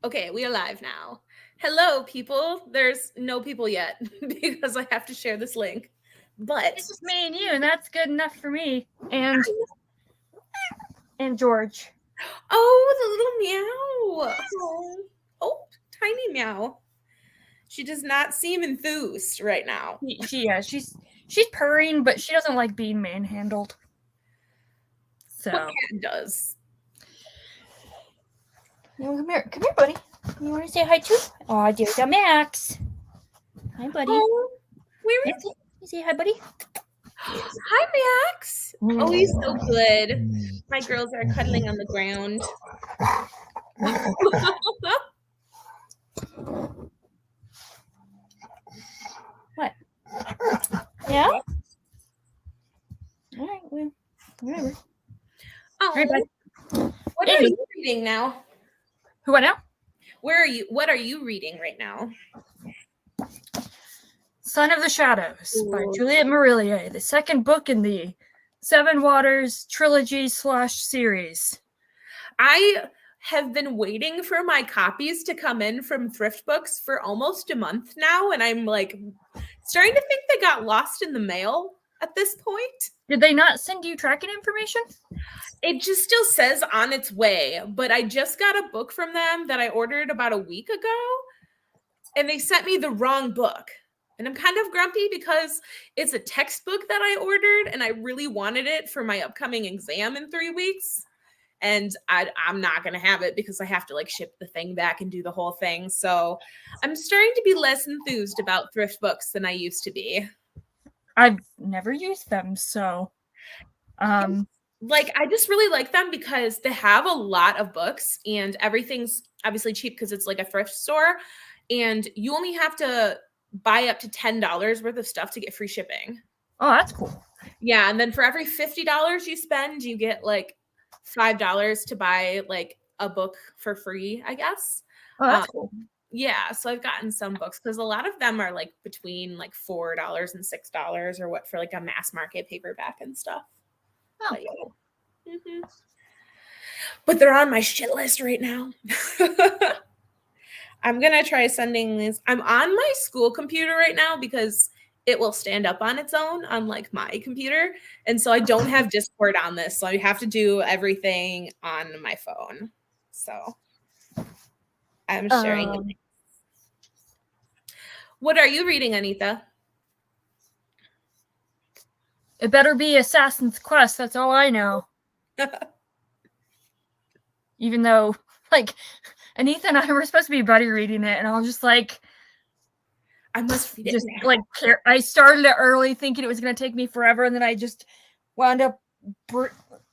Okay, we are live now. Hello, people. There's no people yet because I have to share this link. But It's just me and you, and that's good enough for me. And George. oh, the little meow. Oh, tiny meow. She does not seem enthused right now. She's purring, but she doesn't like being manhandled. So What cat does? come here, buddy. You want to say hi too? Oh, there's a Max. Hi, buddy. Oh, where is You say hi, buddy. Hi, Max. Oh, he's so good. My girls are cuddling on the ground. What? Yeah. All right. Well, whatever. Oh, All right, bye. what are you reading now? Who went out? Where are you? What are you reading right now? Son of the Shadows by Juliet Marillier, the second book in the Seven Waters trilogy/series. I have been waiting for my copies to come in from thrift books for almost a month now, and I'm like starting to think they got lost in the mail at this point. Did they not send you tracking information? It just still says on its way, but I just got a book from them that I ordered about a week ago, and they sent me the wrong book. And I'm kind of grumpy because it's a textbook that I ordered, and I really wanted it for my upcoming exam in 3 weeks. And I'm not going to have it because I have to like ship the thing back and do the whole thing. So I'm starting to be less enthused about thrift books than I used to be. I've never used them, so like I just really like them because they have a lot of books and everything's obviously cheap because it's like a thrift store, and you only have to buy up to $10 worth of stuff to get free shipping. Oh, that's cool. Yeah, and then for every $50 you spend, you get like $5 to buy like a book for free, I guess. Oh, that's cool. Yeah, so I've gotten some books because a lot of them are like between like $4 and $6 or what for like a mass market paperback and stuff. Oh, But, yeah. cool. Mm-hmm. But they're on my shit list right now. I'm gonna try sending these. I'm on my school computer right now because it will stand up on its own, unlike my computer. And so I don't have Discord on this. So I have to do everything on my phone. So I'm sharing it. What are you reading, Anita? It better be Assassin's Quest. That's all I know. Even though, like, Anita and I were supposed to be buddy reading it, and I was just like, I must read it just now. like I started it early, thinking it was going to take me forever, and then I just wound up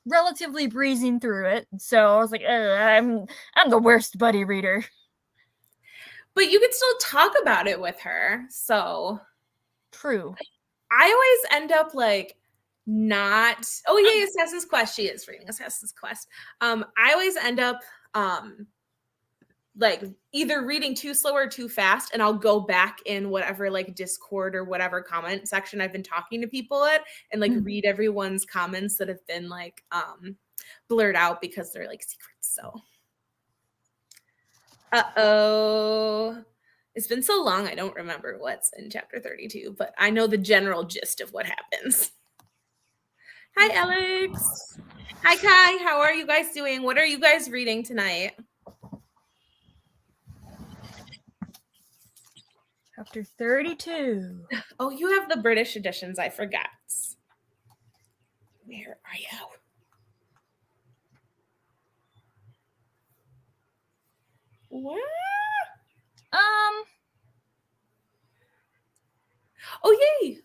relatively breezing through it. So I was like, I'm the worst buddy reader. But you can still talk about it with her. So true. I always end up like not. Oh yeah, Assassin's Quest. She is reading Assassin's Quest. I always end up like either reading too slow or too fast, and I'll go back in whatever like Discord or whatever comment section I've been talking to people at and like read everyone's comments that have been like blurred out because they're like secrets. So it's been so long I don't remember what's in chapter 32, but I know the general gist of what happens. Hi Alex. Hi Kai, how are you guys doing? What are you guys reading tonight? Chapter 32. Oh, you have the British editions. I forgot. Where are you? What? Oh, yay.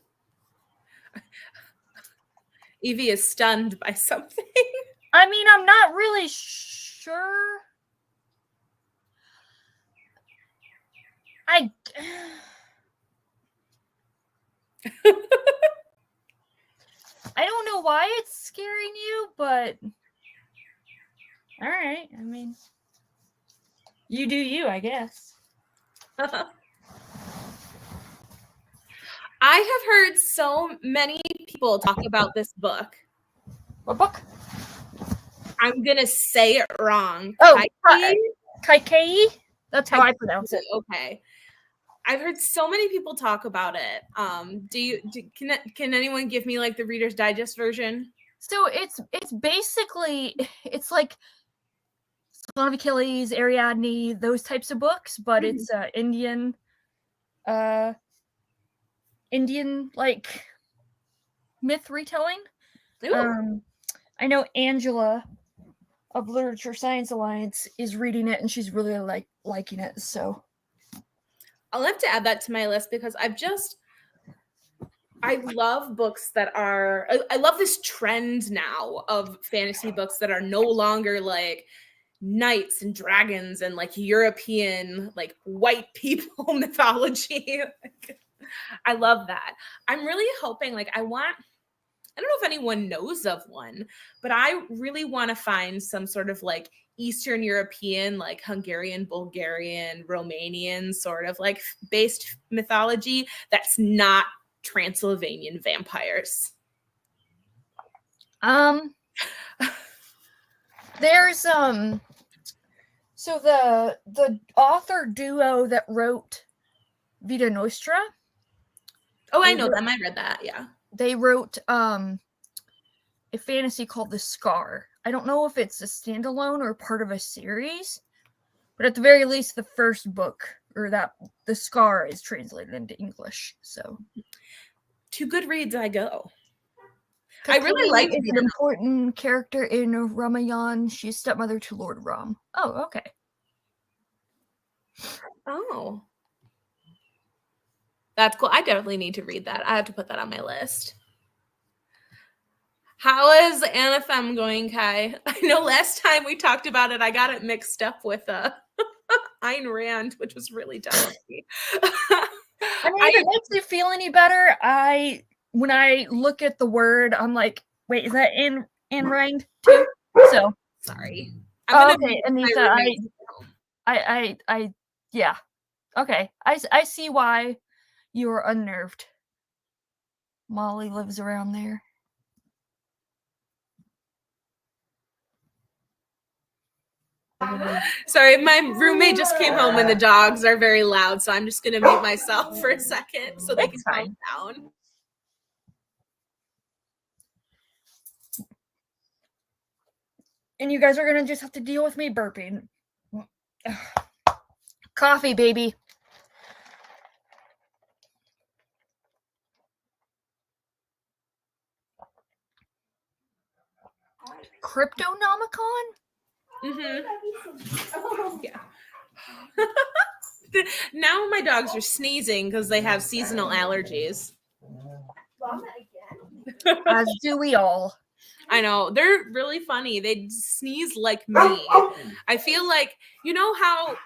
Evie is stunned by something. I mean, I'm not really sure. I don't know why it's scaring you, but all right. I mean, you do you, I guess. I have heard so many people talk about this book. What book? I'm going to say it wrong. Oh, Kaikei? That's how I pronounce it. Okay. I've heard so many people talk about it. Can anyone give me like the Reader's Digest version? So it's basically, it's like Song of Achilles, Ariadne, those types of books, but it's Indian like myth retelling. I know Angela of Literature Science Alliance is reading it, and she's really liking it. So I'll have to add that to my list because I love books that are. I love this trend now of fantasy books that are no longer like knights and dragons and like European like white people mythology. I love that. I'm really hoping like I don't know if anyone knows of one, but I really want to find some sort of like Eastern European, like Hungarian, Bulgarian, Romanian sort of like based mythology that's not Transylvanian vampires. There's so the author duo that wrote Vita Nostra. Oh, I know them. I read that. Yeah. They wrote a fantasy called The Scar. I don't know if it's a standalone or part of a series, but at the very least, the first book, or that The Scar, is translated into English. So, to Goodreads I go. I really like an important character in Ramayana. She's stepmother to Lord Ram. Oh, okay. Oh. That's cool. I definitely need to read that. I have to put that on my list. How is Anathem going, Kai? I know last time we talked about it, I got it mixed up with Ayn Rand, which was really dumb of me. I mean, if it makes you feel any better, when I look at the word, I'm like, wait, is that Ayn Rand too? So sorry. Okay, Anissa, yeah. Okay, I see why you are unnerved. Molly lives around there. Sorry, my roommate just came home and the dogs are very loud, so I'm just going to mute myself for a second so they can calm down. And you guys are going to just have to deal with me burping. Coffee, baby. Cryptonomicon? Yeah. Now my dogs are sneezing because they have seasonal allergies. As do we all. I know. They're really funny. They sneeze like me. I feel like, you know how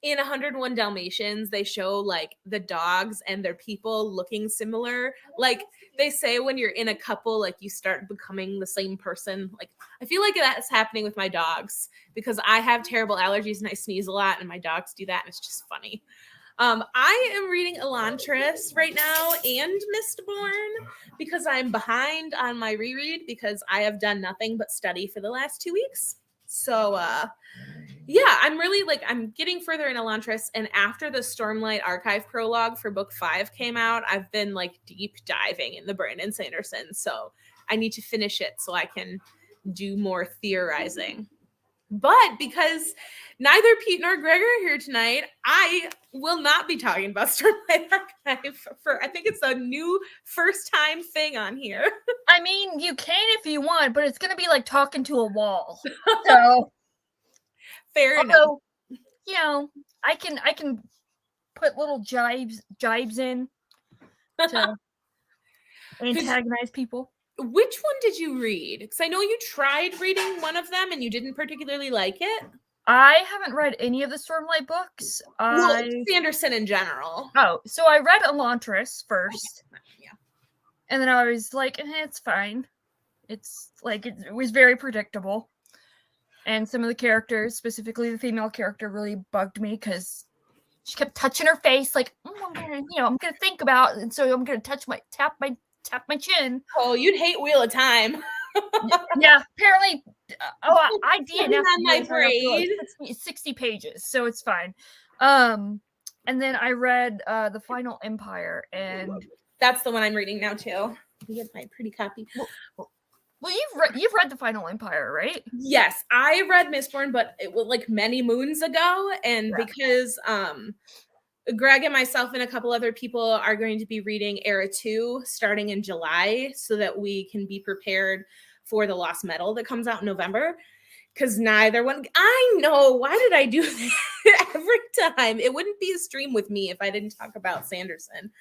in 101 Dalmatians they show like the dogs and their people looking similar? Like they say when you're in a couple, like you start becoming the same person. Like I feel like that's happening with my dogs because I have terrible allergies and I sneeze a lot and my dogs do that and it's just funny. I am reading Elantris right now and Mistborn because I'm behind on my reread because I have done nothing but study for the last 2 weeks. So, yeah, I'm really I'm getting further in Elantris. And after the Stormlight Archive prologue for book 5 came out, I've been deep diving in the Brandon Sanderson. So I need to finish it so I can do more theorizing. But because neither Pete nor Greg are here tonight, I will not be talking about Stormlight Archive for, I think it's a new first time thing on here. I mean, you can if you want, but it's going to be like talking to a wall. So fair enough. You know, I can put little jibes in to antagonize people. Which one did you read? Because I know you tried reading one of them and you didn't particularly like it. I haven't read any of the Stormlight books. Sanderson in general. Oh, so I read Elantris first. Yeah. And then I was like, it's fine. It's it was very predictable. And some of the characters, specifically the female character, really bugged me because she kept touching her face, like, I'm gonna think about it, and so I'm gonna tap my chin. Oh, you'd hate Wheel of Time. Yeah, apparently. I did. On my brain. 60 pages, so it's fine. And then I read The Final Empire, and that's the one I'm reading now too. You get my pretty copy. Well, you've read The Final Empire, right? Yes, I read Mistborn, but it was like many moons ago, and because Greg and myself and a couple other people are going to be reading Era 2 starting in July so that we can be prepared for the Lost Metal that comes out in November. Because neither one, I know, why did I do that every time? It wouldn't be a stream with me if I didn't talk about Sanderson.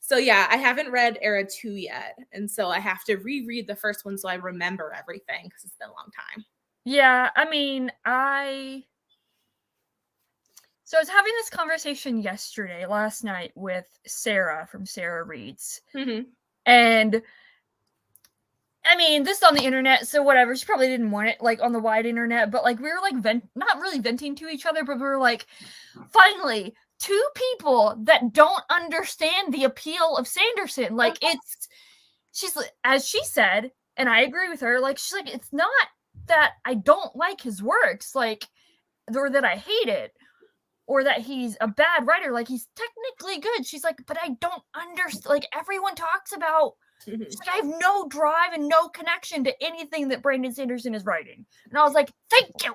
So yeah, I haven't read Era 2 yet. And so I have to reread the first one so I remember everything because it's been a long time. Yeah, I mean, So I was having this conversation last night, with Sarah from Sarah Reads. Mm-hmm. And I mean, this is on the internet, so whatever. She probably didn't want it, like, on the wide internet, but, like, we were, like, not really venting to each other, but we were like, finally, two people that don't understand the appeal of Sanderson. Like, she's, as she said, and I agree with her, like, she's like, it's not that I don't like his works, like, or that I hate it, or that he's a bad writer. Like, he's technically good. She's like, but I don't understand. Like, everyone talks about, like, I have no drive and no connection to anything that Brandon Sanderson is writing. And I was like, thank you.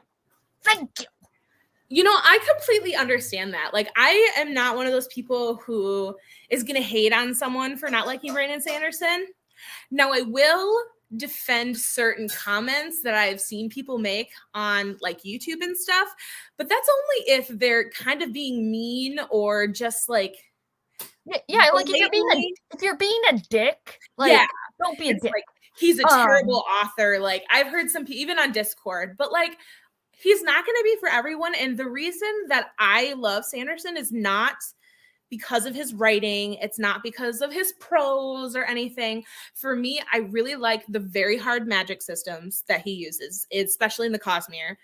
You know, I completely understand that. Like, I am not one of those people who is going to hate on someone for not liking Brandon Sanderson. Now, I will defend certain comments that I've seen people make on like YouTube and stuff, but that's only if they're kind of being mean or just like, yeah, like if you're being a dick, like, yeah, don't be a dick. Like, he's a terrible author. Like, I've heard some people even on Discord, but like, he's not going to be for everyone. And the reason that I love Sanderson is not because of his writing. It's not because of his prose or anything. For me, I really like the very hard magic systems that he uses, especially in the Cosmere.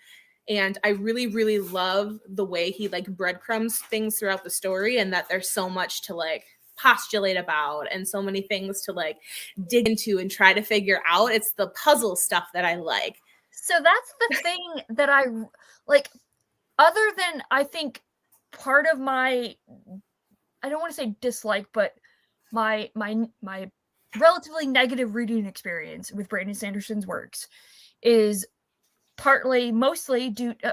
And I really, really love the way he like breadcrumbs things throughout the story, and that there's so much to like postulate about and so many things to like dig into and try to figure out. It's the puzzle stuff that I like. So that's the thing that I like, other than, I think, part of my, I don't want to say dislike, but my relatively negative reading experience with Brandon Sanderson's works is mostly due to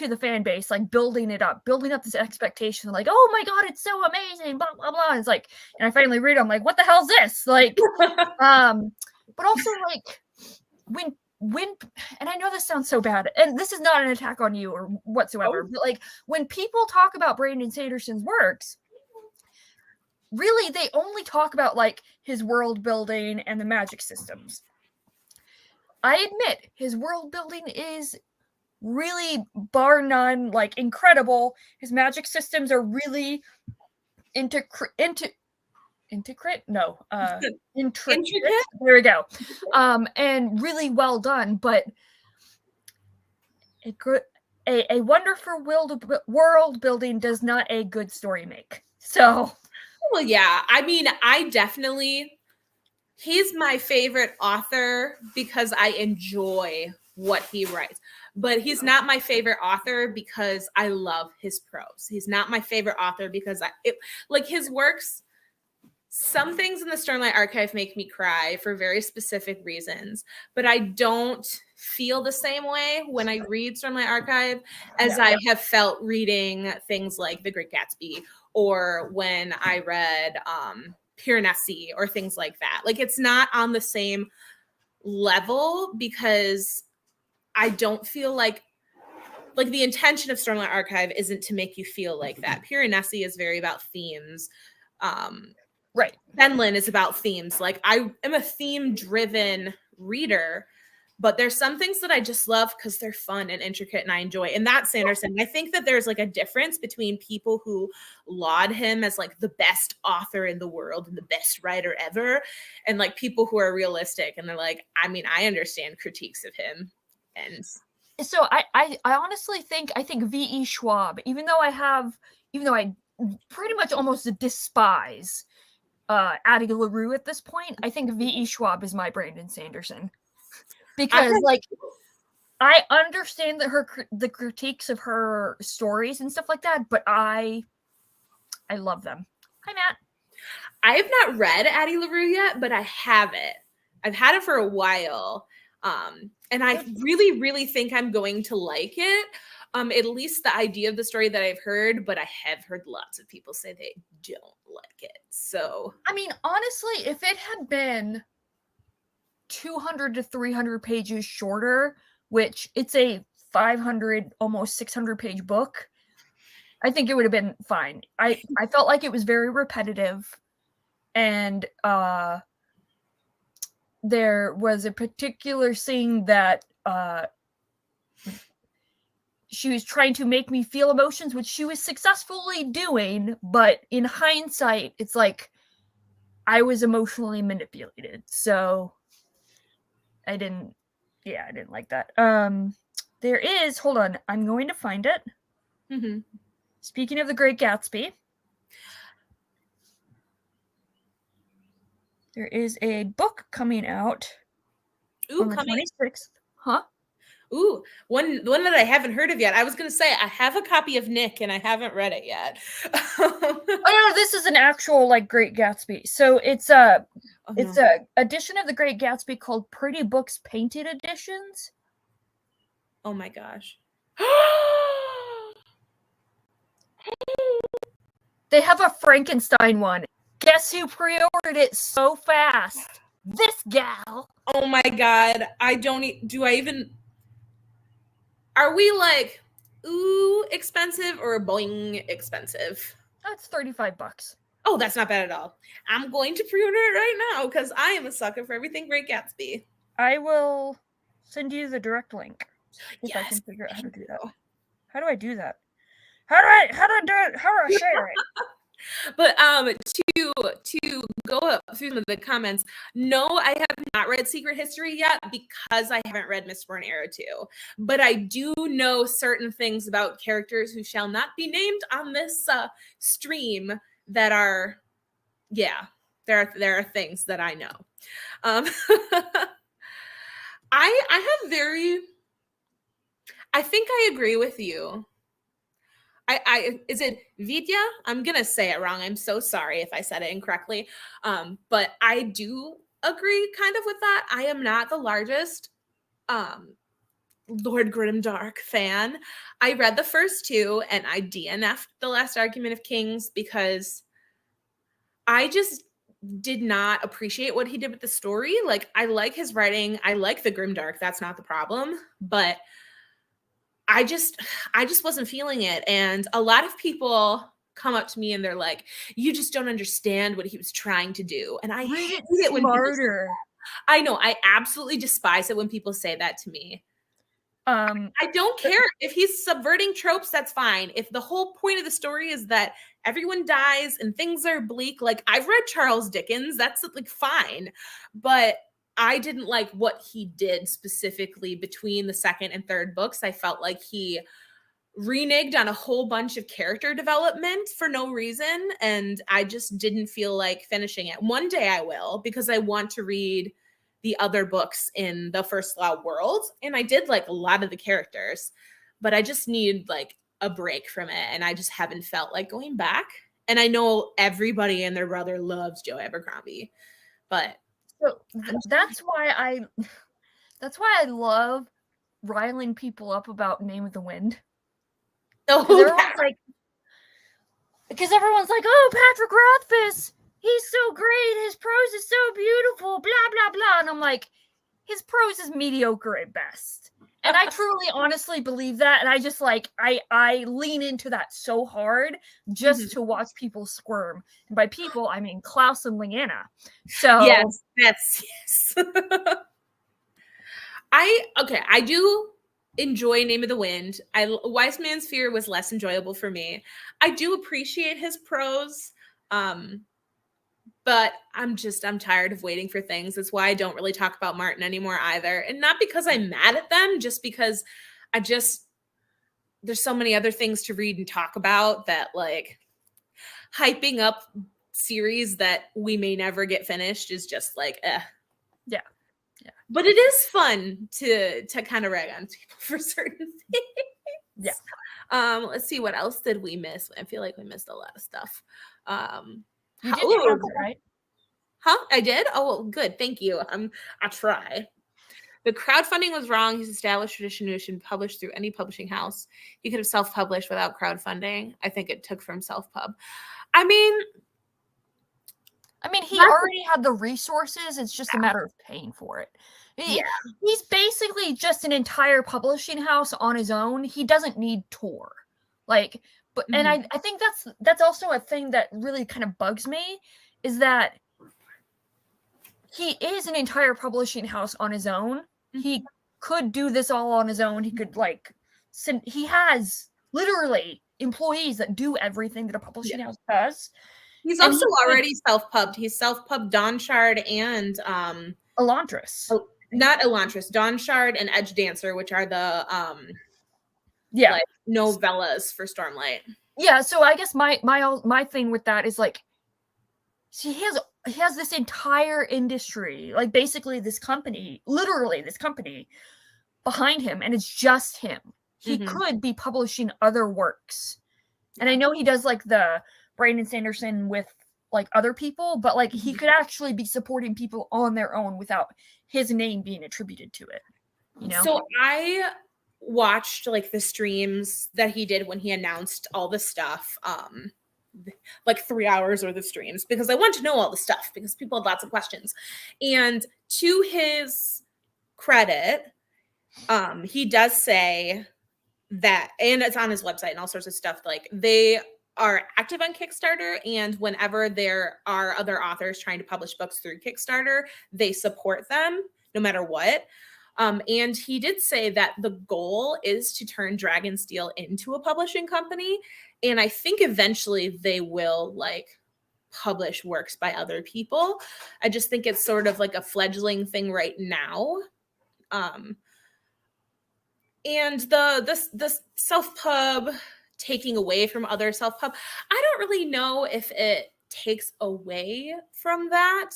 the fan base, like, building up this expectation, like, oh my god, it's so amazing, blah blah blah. And it's like, and I finally read it, I'm like, what the hell's this? Like, but also, like, when and I know this sounds so bad, and this is not an attack on you or whatsoever, but like, when people talk about Brandon Sanderson's works, really they only talk about like his world building and the magic systems. I admit his world building is really, bar none, like, incredible. His magic systems are really intricate. There we go. And really well done, but a wonderful world building does not a good story make. So, well, yeah, I mean, he's my favorite author because I enjoy what he writes, but he's not my favorite author because I love his prose. He's not my favorite author because like his works. Some things in the Stormlight Archive make me cry for very specific reasons, but I don't feel the same way when I read Stormlight Archive as I have felt reading things like The Great Gatsby, or when I read Piranesi or things like that. Like, it's not on the same level because I don't feel like the intention of Stormlight Archive isn't to make you feel like that. Piranesi is very about themes. Right. Fenlin is about themes. Like, I am a theme-driven reader, but there's some things that I just love because they're fun and intricate and I enjoy. And that's Sanderson. I think that there's like a difference between people who laud him as like the best author in the world and the best writer ever, and like people who are realistic and they're like, I mean, I understand critiques of him. And so I honestly think V.E. Schwab, even though I pretty much almost despise Addie LaRue at this point, I think V.E. Schwab is my Brandon Sanderson. Because, like, I understand that the critiques of her stories and stuff like that, but I love them. Hi, Matt. I have not read Addie LaRue yet, but I have it. I've had it for a while. And I really, really think I'm going to like it. At least the idea of the story that I've heard, but I have heard lots of people say they don't like it. So, I mean, honestly, if it had been 200 to 300 pages shorter, which it's a 500, almost 600 page book, I think it would have been fine. I felt like it was very repetitive, and there was a particular scene that she was trying to make me feel emotions, which she was successfully doing, but in hindsight, it's like I was emotionally manipulated. So I didn't like that. There is, hold on, I'm going to find it. mm-hmm. Speaking of The Great Gatsby, there is a book coming out on the 26th. Huh? Ooh, one that I haven't heard of yet. I was going to say I have a copy of Nick and I haven't read it yet. Oh no, this is an actual like Great Gatsby. So it's a edition of The Great Gatsby called Pretty Books Painted Editions. Oh my gosh. They have a Frankenstein one. Guess who pre-ordered it so fast? This gal. Oh my god. Do I even Are we like ooh expensive or boing expensive? That's $35. Oh, that's not bad at all. I'm going to pre-order it right now because I am a sucker for everything Great Gatsby. I will send you the direct link if yes, I can figure out how to do that. How do I do that? How do I do it? How do I share it? But to go up through some of the comments, no, I have not read Secret History yet because I haven't read Mistborn Era 2. But I do know certain things about characters who shall not be named on this stream that are, yeah, there are things that I know. I think I agree with you. Is it Vidya? I'm gonna say it wrong. I'm so sorry if I said it incorrectly. But I do agree kind of with that. I am not the largest Lord Grimdark fan. I read the first two and I DNF'd The Last Argument of Kings because I just did not appreciate what he did with the story. Like, I like his writing. I like the Grimdark. That's not the problem. But I just wasn't feeling it. And a lot of people come up to me and they're like, you just don't understand what he was trying to do. And I Read hate it it when people say smarter. that. I know, I absolutely despise it when people say that to me. I don't care if he's subverting tropes, that's fine. If the whole point of the story is that everyone dies and things are bleak, like I've read Charles Dickens, that's like fine. But I didn't like what he did specifically between the second and third books. I felt like he reneged on a whole bunch of character development for no reason. And I just didn't feel like finishing it. One day I will, because I want to read the other books in the First Law world. And I did like a lot of the characters, but I just need like a break from it. And I just haven't felt like going back. And I know everybody and their brother loves Joe Abercrombie, but so that's why I love riling people up about Name of the Wind. Because everyone's like, oh, Patrick Rothfuss, he's so great, his prose is so beautiful, blah blah blah, and I'm like, his prose is mediocre at best. And I truly honestly believe that, and I just like I lean into that so hard just to watch people squirm. And by people, I mean Klaus and Leanna. So yes. I do enjoy Name of the Wind. Wise Man's Fear was less enjoyable for me. I do appreciate his prose. But I'm tired of waiting for things. That's why I don't really talk about Martin anymore either. And not because I'm mad at them, just because there's so many other things to read and talk about that like hyping up series that we may never get finished is just like, eh. Yeah. But it is fun to kind of rag on people for certain things. Yeah. Let's see, what else did we miss? I feel like we missed a lot of stuff. You did the answer, right? Huh? I did? Oh, well, good. Thank you. I'll try. The crowdfunding was wrong. He's established tradition who should publish through any publishing house. He could have self-published without crowdfunding. I think it took from self-pub. I mean, he already had the resources. It's just a matter of paying for it. Yeah. He's basically just an entire publishing house on his own. He doesn't need Tor. Like, but and I think that's also a thing that really kind of bugs me, is that he is an entire publishing house on his own. He could do this all on his own. He could he has literally employees that do everything that a publishing house does. He's also already self-pubbed. He's self-pubbed Dawnshard and Elantris. Oh, not Elantris, Dawnshard and Edge Dancer, which are the like novellas for Stormlight. Yeah, so I guess my thing with that is like, he has this entire industry, like basically this company, literally this company behind him, and it's just him. He could be publishing other works. And I know he does like the Brandon Sanderson with like other people, but like he could actually be supporting people on their own without his name being attributed to it. You know? So I watched like the streams that he did when he announced all the stuff. Like 3 hours worth of streams, because I want to know all the stuff, because people had lots of questions. And to his credit, he does say that, and it's on his website and all sorts of stuff, like they are active on Kickstarter, and whenever there are other authors trying to publish books through Kickstarter, they support them no matter what. And he did say that the goal is to turn Dragonsteel into a publishing company. And I think eventually they will like publish works by other people. I just think it's sort of like a fledgling thing right now. And the self-pub taking away from other self-pub, I don't really know if it takes away from that.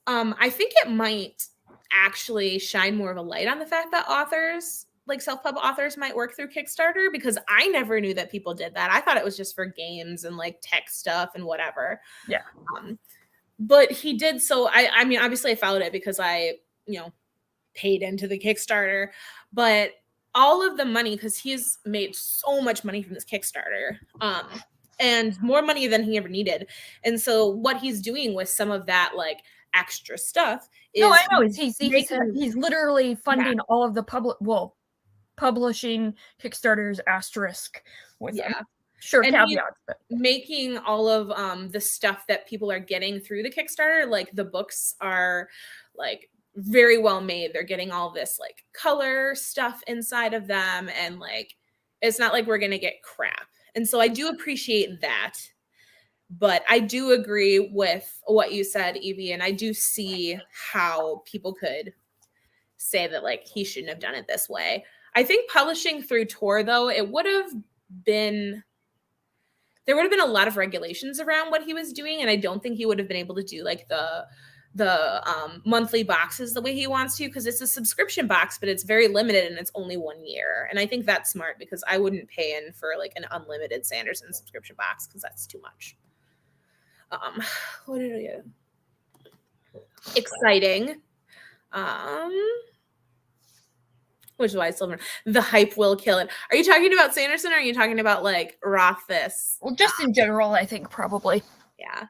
I think it might actually shine more of a light on the fact that authors, like self-pub authors, might work through Kickstarter, because I never knew that people did that. I thought it was just for games and like tech stuff and whatever. Yeah. But he did. So I mean, obviously I followed it because I, paid into the Kickstarter, but all of the money, because he's made so much money from this Kickstarter, and more money than he ever needed. And so what he's doing with some of that like extra stuff is, no, I know, he's literally funding all of the publishing Kickstarter's asterisk with them. Sure, and caveats, but making all of the stuff that people are getting through the Kickstarter, like the books are like very well made. They're getting all this like color stuff inside of them, and like it's not like we're gonna get crap. And so I do appreciate that. But I do agree with what you said, Evie, and I do see how people could say that like he shouldn't have done it this way. I think publishing through Tor, though, there would have been a lot of regulations around what he was doing, and I don't think he would have been able to do like the monthly boxes the way he wants to, because it's a subscription box, but it's very limited and it's only 1 year. And I think that's smart, because I wouldn't pay in for like an unlimited Sanderson subscription box, because that's too much. What did I get? Exciting. Which is why I still remember. The hype will kill it. Are you talking about Sanderson, or are you talking about like Rothfuss? Well, just in general, I think probably. Yeah.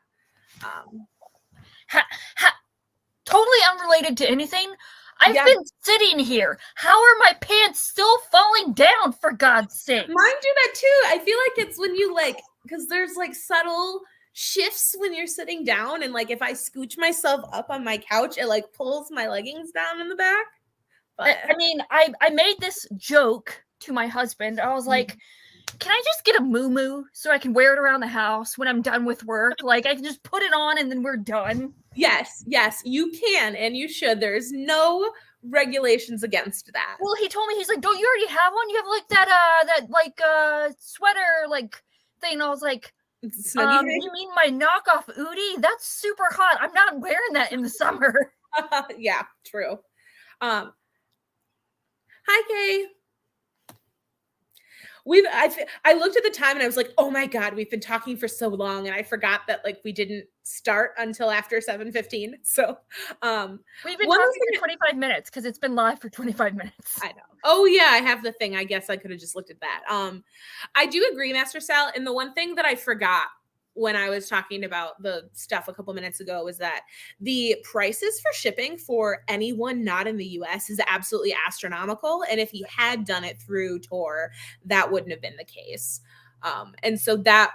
Totally unrelated to anything. I've been sitting here. How are my pants still falling down, for God's sake? Mine do that too. I feel like it's when you like, because there's like subtle shifts when you're sitting down, and like if I scooch myself up on my couch, it like pulls my leggings down in the back. But I mean, I made this joke to my husband. I was like, can I just get a muumuu so I can wear it around the house when I'm done with work? Like, I can just put it on and then we're done. Yes, you can, and you should. There's no regulations against that. Well, he told me, he's like, don't you already have one? You have like that sweater like thing. And I was like, you mean my knockoff Udi? That's super hot. I'm not wearing that in the summer. Yeah, true. Um, Hi, Kay. I looked at the time and I was like, "Oh my god, we've been talking for so long," and I forgot that like we didn't start until after 7:15. So, We've been one talking thing for 25 minutes because it's been live for 25 minutes. I know. Oh yeah, I have the thing. I guess I could have just looked at that. I do agree, Master Sal. And the one thing that I forgot when I was talking about the stuff a couple minutes ago was that the prices for shipping for anyone not in the US is absolutely astronomical. And if he had done it through Tor, that wouldn't have been the case. And so that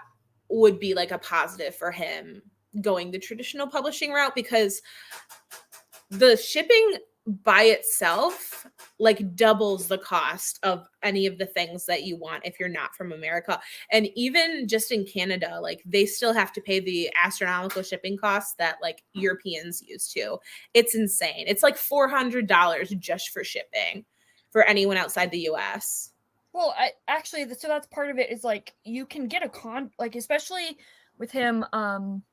would be like a positive for him going the traditional publishing route because the shipping by itself like doubles the cost of any of the things that you want if you're not from America. And even just in Canada, like they still have to pay the astronomical shipping costs that like Europeans used to. It's insane. It's like $400 just for shipping for anyone outside the US. Well, so that's part of it is like you can get like especially with him kind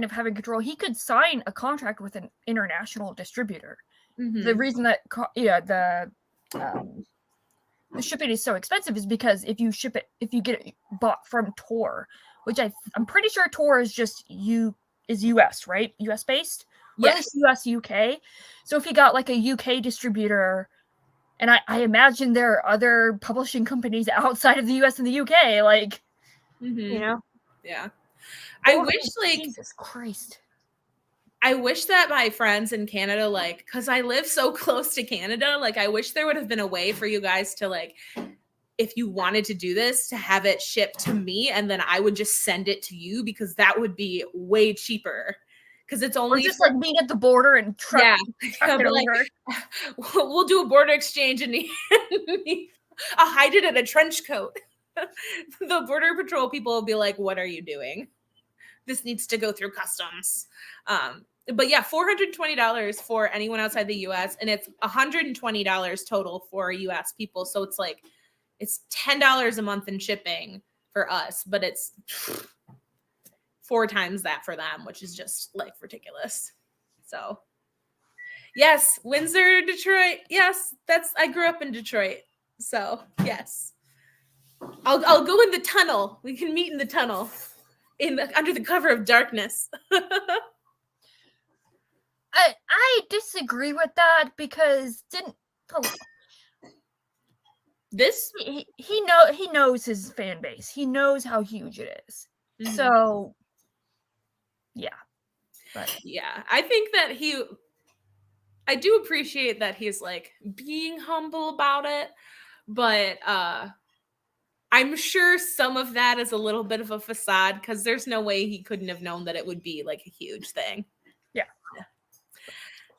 of having control, he could sign a contract with an international distributor. The reason that the shipping is so expensive is because if you get it bought from Tor, which I'm pretty sure Tor is just US, right? US based, or at least US UK. So if he got like a UK distributor, and I imagine there are other publishing companies outside of the US and the UK, like you know, yeah. I wish like Jesus Christ. I wish that my friends in Canada, like, because I live so close to Canada, like, I wish there would have been a way for you guys to, like, if you wanted to do this, to have it shipped to me and then I would just send it to you because that would be way cheaper. Because it's only or just like meet at the border and truck it over. Like, we'll do a border exchange and I'll hide it in a trench coat. The border patrol people will be like, "What are you doing? This needs to go through customs." But yeah, $420 for anyone outside the US, and it's $120 total for US people. So it's like it's $10 a month in shipping for us, but it's 4 times that for them, which is just like ridiculous. So yes, Windsor, Detroit. Yes, I grew up in Detroit. So yes. I'll go in the tunnel. We can meet in the tunnel under the cover of darkness. I disagree with that because he knows his fan base. He knows how huge it is. Mm-hmm. So yeah. But yeah, I think that I do appreciate that he's like being humble about it, but I'm sure some of that is a little bit of a facade because there's no way he couldn't have known that it would be like a huge thing. Yeah.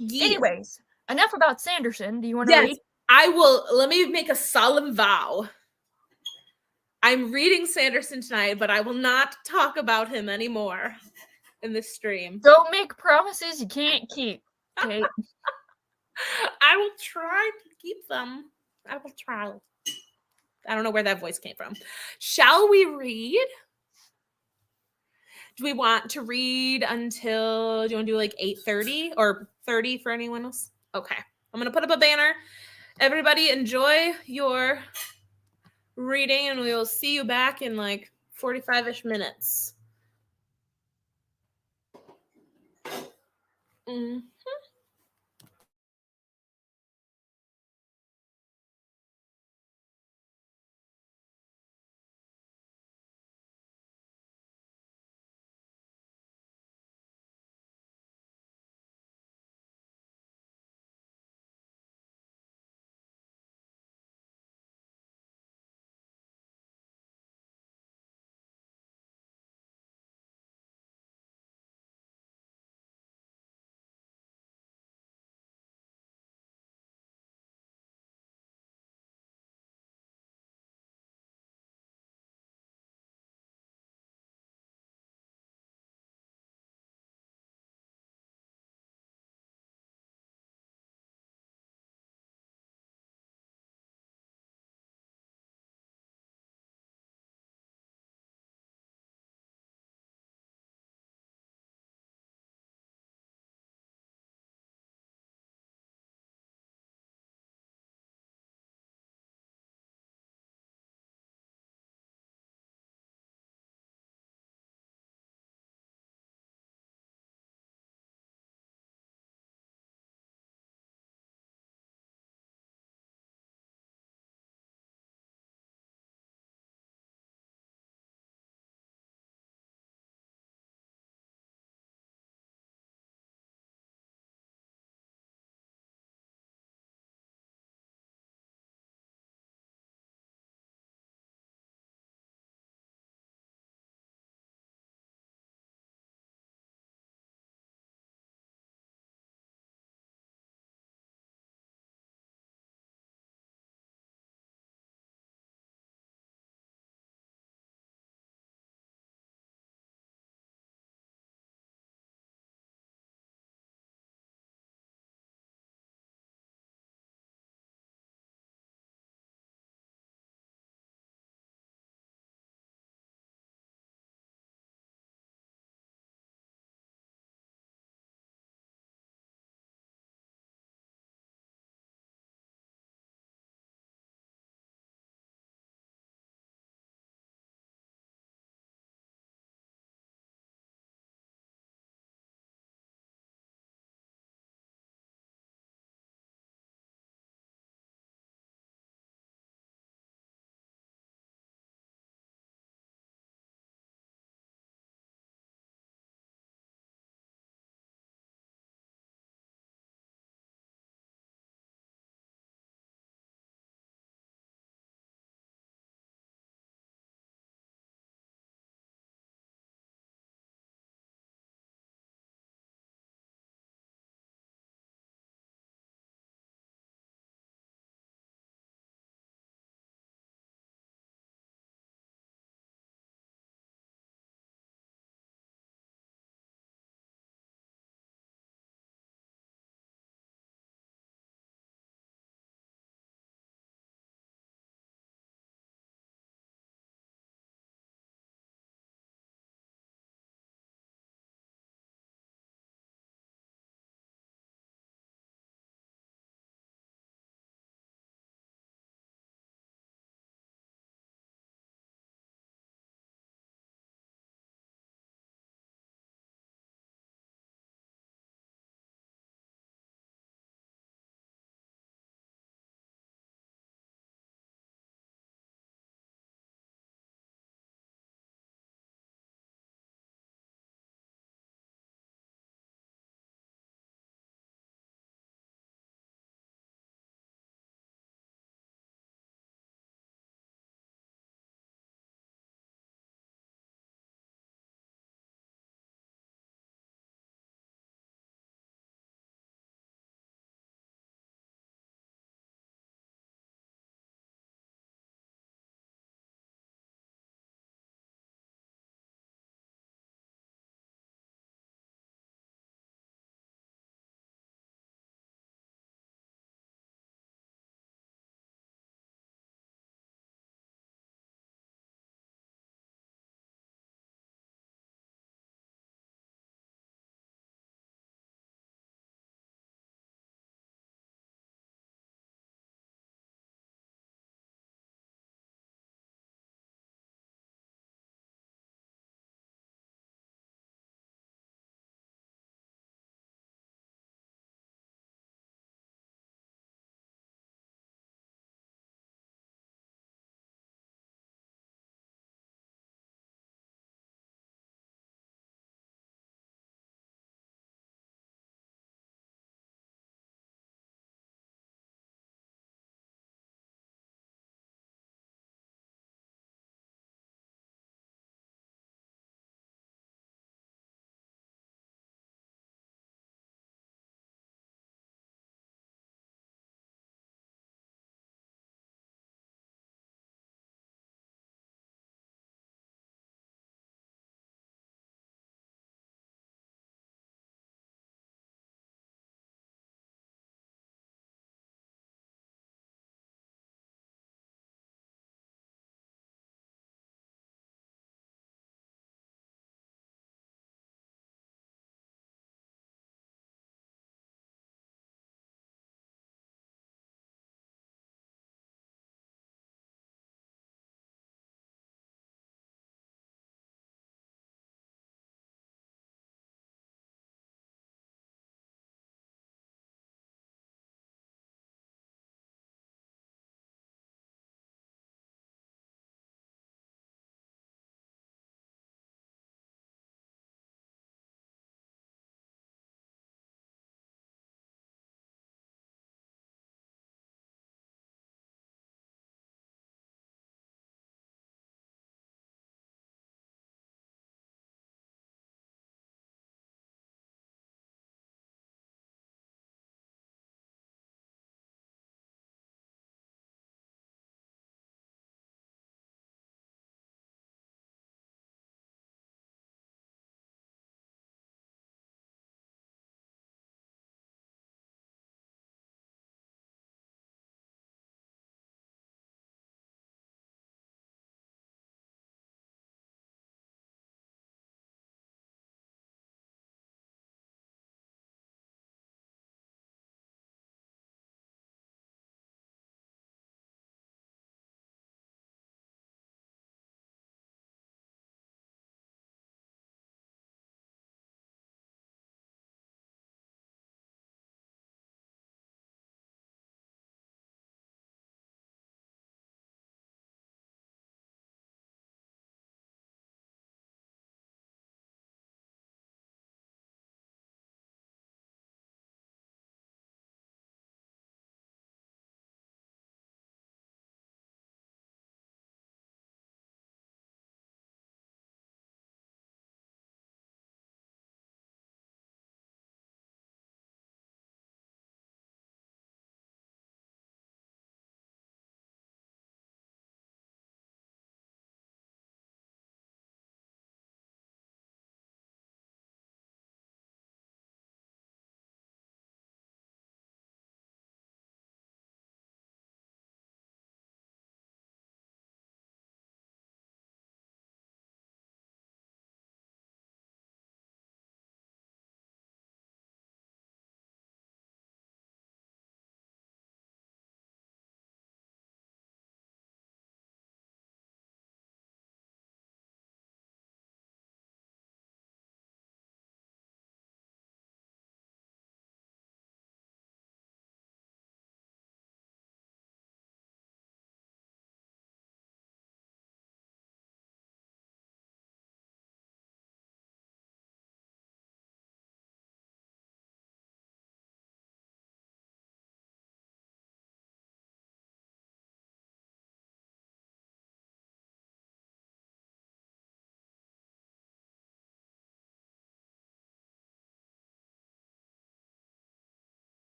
Anyways, enough about Sanderson. Do you want to read? I will. Let me make a solemn vow. I'm reading Sanderson tonight, but I will not talk about him anymore in this stream. Don't make promises you can't keep. Okay. I will try to keep them. I will try. I don't know where that voice came from. Shall we read? Do we want to read until, do you want to do like 8:30 or 30 for anyone else? Okay. I'm going to put up a banner. Everybody enjoy your reading and we will see you back in like 45-ish minutes. Mm-hmm.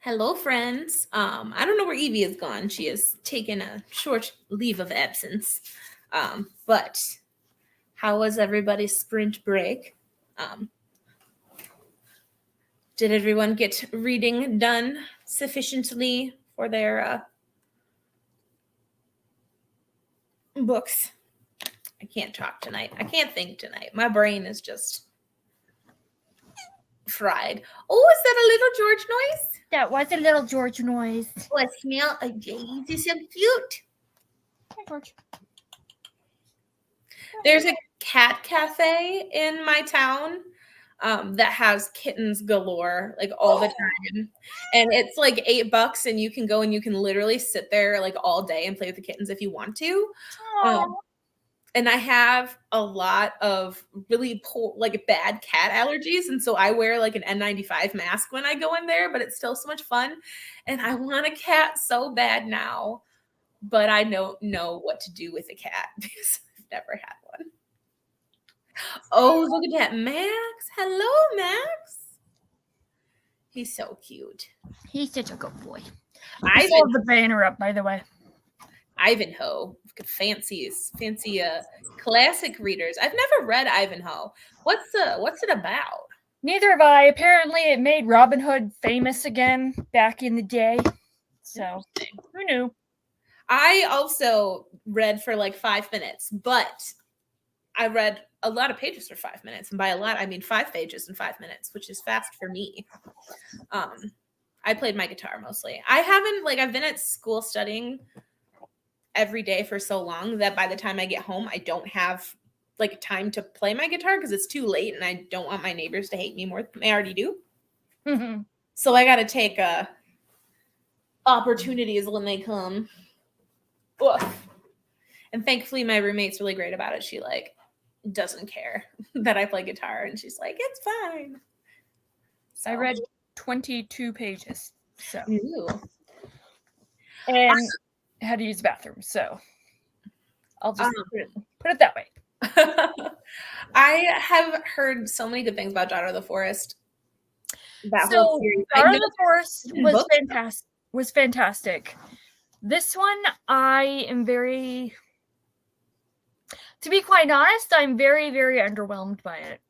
Hello, friends. I don't know where Evie is gone. She has taken a short leave of absence. But how was everybody's sprint break? Did everyone get reading done sufficiently for their books? I can't talk tonight. I can't think tonight. My brain is just fried. Oh, is that a little George noise? That was a little George noise. Oh, I smell a James. He's so cute. Hi, George. There's a cat cafe in my town that has kittens galore, like all the time. And it's like $8 and you can go and you can literally sit there like all day and play with the kittens if you want to. And I have a lot of really poor, like bad cat allergies. And so I wear like an N95 mask when I go in there, but it's still so much fun. And I want a cat so bad now, but I don't know what to do with a cat because I've never had one. Oh, look at that, Max. Hello, Max. He's so cute. He's such a good boy. I love the banner up, by the way. Ivanhoe. Fancy classic readers. I've never read Ivanhoe. What's it about? Neither have I. Apparently, it made Robin Hood famous again back in the day. So, who knew? I also read for like 5 minutes, but I read a lot of pages for 5 minutes. And by a lot, I mean 5 pages in 5 minutes, which is fast for me. I played my guitar mostly. I've been at school studying every day for so long that by the time I get home, I don't have like time to play my guitar because it's too late and I don't want my neighbors to hate me more than they already do. So I got to take opportunities when they come. Oof. And thankfully my roommate's really great about it. She like doesn't care that I play guitar and she's like, it's fine. So. I read 22 pages. So. Ooh. And had to use the bathroom, so I'll just put it that way. I have heard so many good things about Daughter of the Forest. Daughter of the Forest was fantastic. This one, I am very, to be quite honest, I'm very, very underwhelmed by it.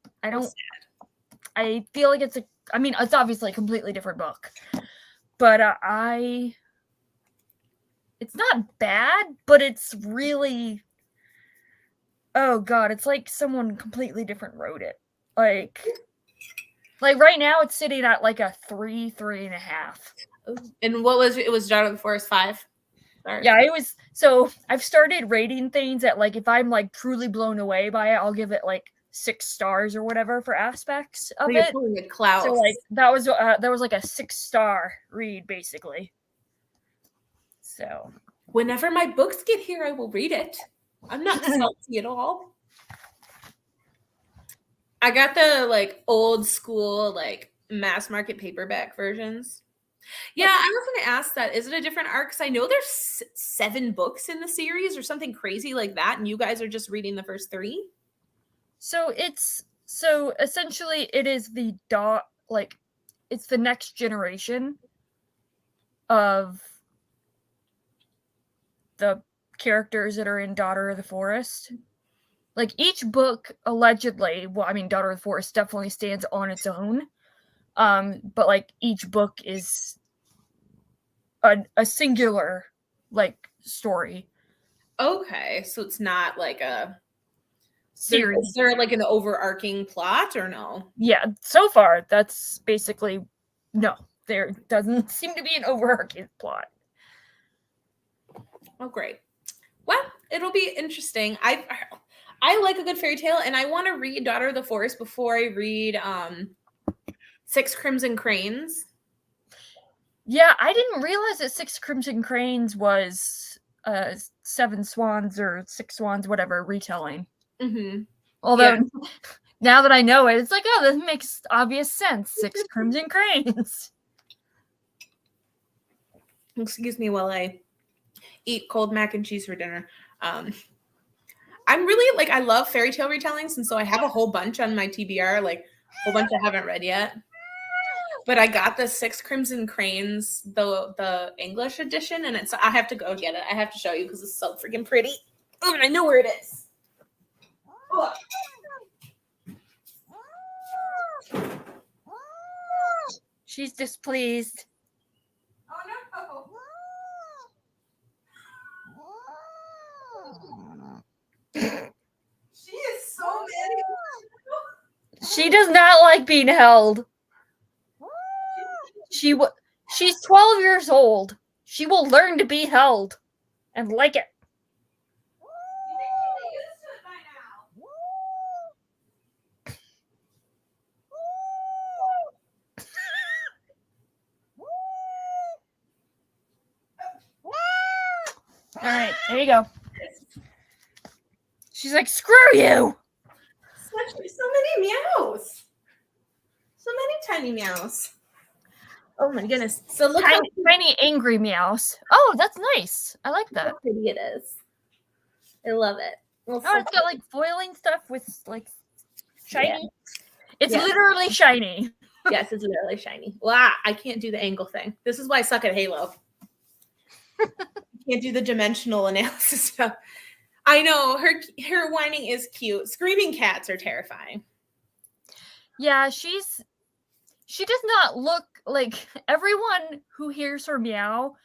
I feel like it's obviously a completely different book, but it's not bad, but it's really, oh god, it's like someone completely different wrote it. Like right now it's sitting at like a 3.5. And what was it? Was Daughter of the Forest 5? Sorry. Yeah, it was. So I've started rating things at like, if I'm like truly blown away by it, I'll give it like 6 stars or whatever for aspects of it. So like that was like a 6-star read basically. So whenever my books get here, I will read it. I'm not salty at all. I got the like old school like mass market paperback versions. Yeah, I was going to ask that. Is it a different arc? Because I know there's 7 books in the series or something crazy like that, and you guys are just reading the first 3. So essentially it is it's the next generation of the characters that are in Daughter of the Forest. Like each book allegedly, Daughter of the Forest definitely stands on its own. But like each book is a singular like story. Okay, so it's not like a series. Is there like an overarching plot or no? Yeah, so far that's basically no. There doesn't seem to be an overarching plot. Oh, great. Well, it'll be interesting. I like a good fairy tale, and I want to read Daughter of the Forest before I read 6 Crimson Cranes. Yeah, I didn't realize that 6 Crimson Cranes was 7 Swans or 6 Swans, whatever, retelling. Mm-hmm. Although now that I know it, it's like, oh, this makes obvious sense. 6 Crimson Cranes. Excuse me while I eat cold mac and cheese for dinner. I'm really like, I love fairy tale retellings, and so I have a whole bunch on my TBR, like a whole bunch I haven't read yet. But I got the Six Crimson Cranes, the English edition, and I have to go get it. I have to show you because it's so freaking pretty. Oh, and I know where it is. Oh. She's displeased. Oh no. She is so mad. She does not like being held. She's 12 years old. She will learn to be held and like it. All right, there you go. She's like, screw you. So many meows. So many tiny meows. Oh my goodness. So look tiny angry meows. Oh, that's nice. I like that. How pretty it is. I love it. Well, it's got like foiling stuff with like shiny. Yeah. It's literally shiny. Yes, it's literally shiny. Wow, I can't do the angle thing. This is why I suck at Halo. Can't do the dimensional analysis stuff. I know her whining is cute. Screaming cats are terrifying. Yeah, she does not look like everyone who hears her meow.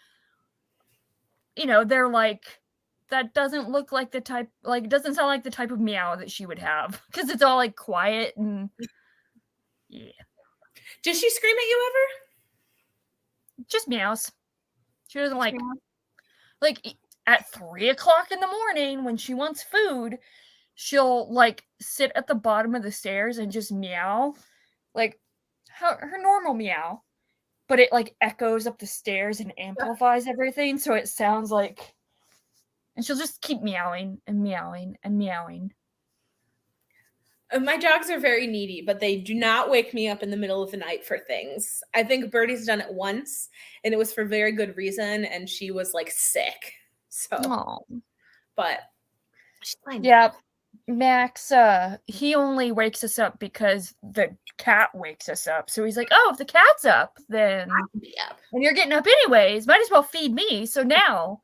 You know, they're like, that doesn't look like the type, like, it doesn't sound like the type of meow that she would have because it's all like quiet and yeah. Does she scream at you ever? Just meows. She doesn't like at 3 o'clock in the morning when she wants food, she'll like sit at the bottom of the stairs and just meow, like her normal meow, but it like echoes up the stairs and amplifies everything, so it sounds like. And she'll just keep meowing and meowing and meowing. My dogs are very needy, but they do not wake me up in the middle of the night for things. I think Birdie's done it once, and it was for very good reason, and she was like sick. So, but she's fine. Yeah, Max, he only wakes us up because the cat wakes us up. So he's like, oh, if the cat's up, then and you're getting up anyways, might as well feed me. So now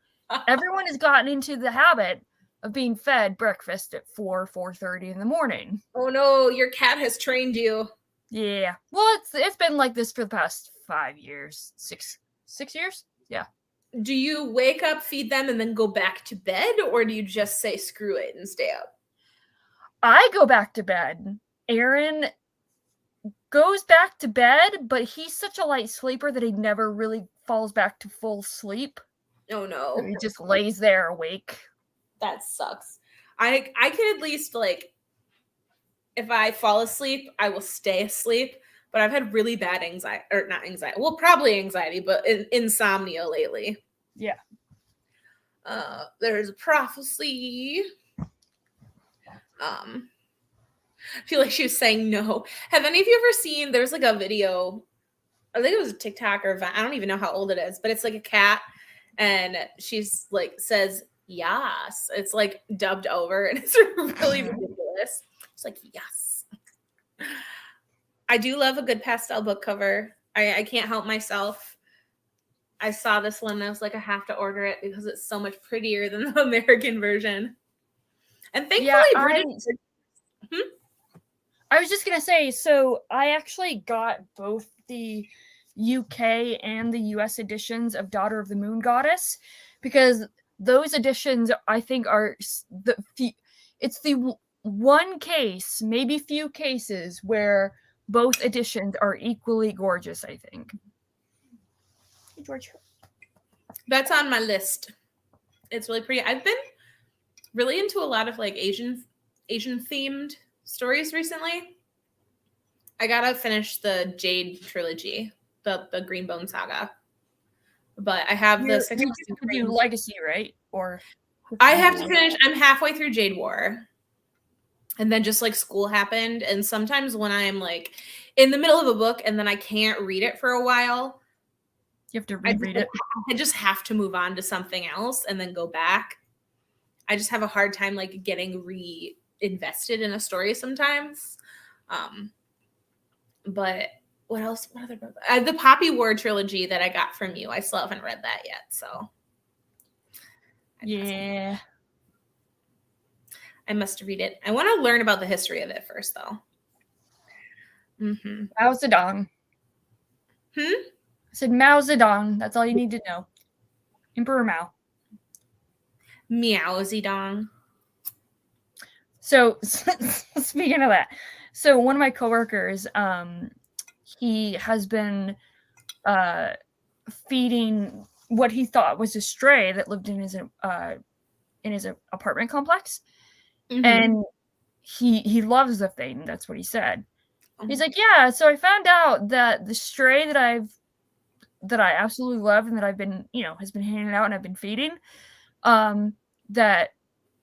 everyone has gotten into the habit of being fed breakfast at 4:30 in the morning. Oh no, your cat has trained you. Yeah. Well, it's been like this for the past 5 years. 6 years? Yeah. Do you wake up, feed them, and then go back to bed, or do you just say screw it and stay up? I go back to bed. Aaron goes back to bed, but he's such a light sleeper that he never really falls back to full sleep. Oh no. He just lays there awake. That sucks. I can at least, like, if I fall asleep, I will stay asleep. But I've had really bad anxiety, or not anxiety. Well, probably anxiety, but insomnia lately. Yeah. There's a prophecy. I feel like she was saying no. Have any of you ever seen? There's like a video. I think it was a TikTok or I don't even know how old it is, but it's like a cat, and she's like says yes. It's like dubbed over, and it's really ridiculous. It's like yes. I do love a good pastel book cover. I can't help myself. I saw this one and I was like, I have to order it because it's so much prettier than the American version. And thankfully, I was just going to say, so I actually got both the UK and the US editions of Daughter of the Moon Goddess because those editions, I think, are it's the one case, maybe few cases, where both editions are equally gorgeous, I think. Hey, George. That's on my list. It's really pretty. I've been really into a lot of like Asian themed stories recently. I gotta finish the Jade trilogy, the Greenbone saga. But I have the you Legacy, right? Or I have to finish. I'm halfway through Jade War. And then just like school happened. And sometimes when I'm like in the middle of a book and then I can't read it for a while, you have to reread it. I just have to move on to something else and then go back. I just have a hard time like getting reinvested in a story sometimes. But what else? What other book? The Poppy War trilogy that I got from you. I still haven't read that yet, so Yeah. I must read it. I want to learn about the history of it first, though. Mao Zedong. I said Mao Zedong. That's all you need to know. Emperor Mao. Meow Zedong. So speaking of that, so one of my coworkers, he has been feeding what he thought was a stray that lived in his apartment complex, and he loves the thing. That's what he said. He's like, yeah. So I found out that the stray that I absolutely love and that I've been, has been hanging out and I've been feeding, that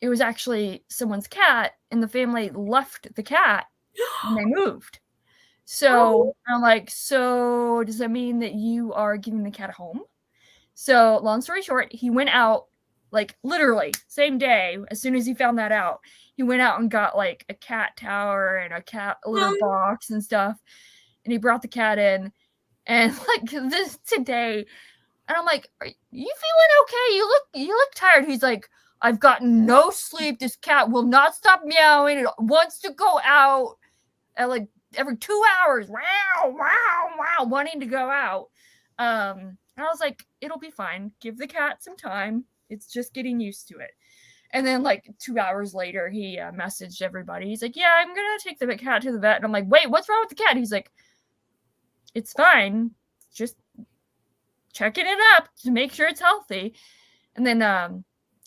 it was actually someone's cat, and the family left the cat when they moved. So I'm like, so does that mean that you are giving the cat a home? So long story short, he went out, like literally same day, as soon as he found that out, he went out and got like a cat tower and a cat litter box and stuff. And he brought the cat in, and like this today, and I'm like, are you feeling okay? You look tired. He's like, I've gotten no sleep. This cat will not stop meowing. It wants to go out at like every 2 hours. Wow, wow, wow, wanting to go out. And I was like, it'll be fine. Give the cat some time. It's just getting used to it. And then like 2 hours later, he messaged everybody. He's like, yeah, I'm going to take the cat to the vet. And I'm like, wait, what's wrong with the cat? He's like, it's fine. Just checking it up to make sure it's healthy. And then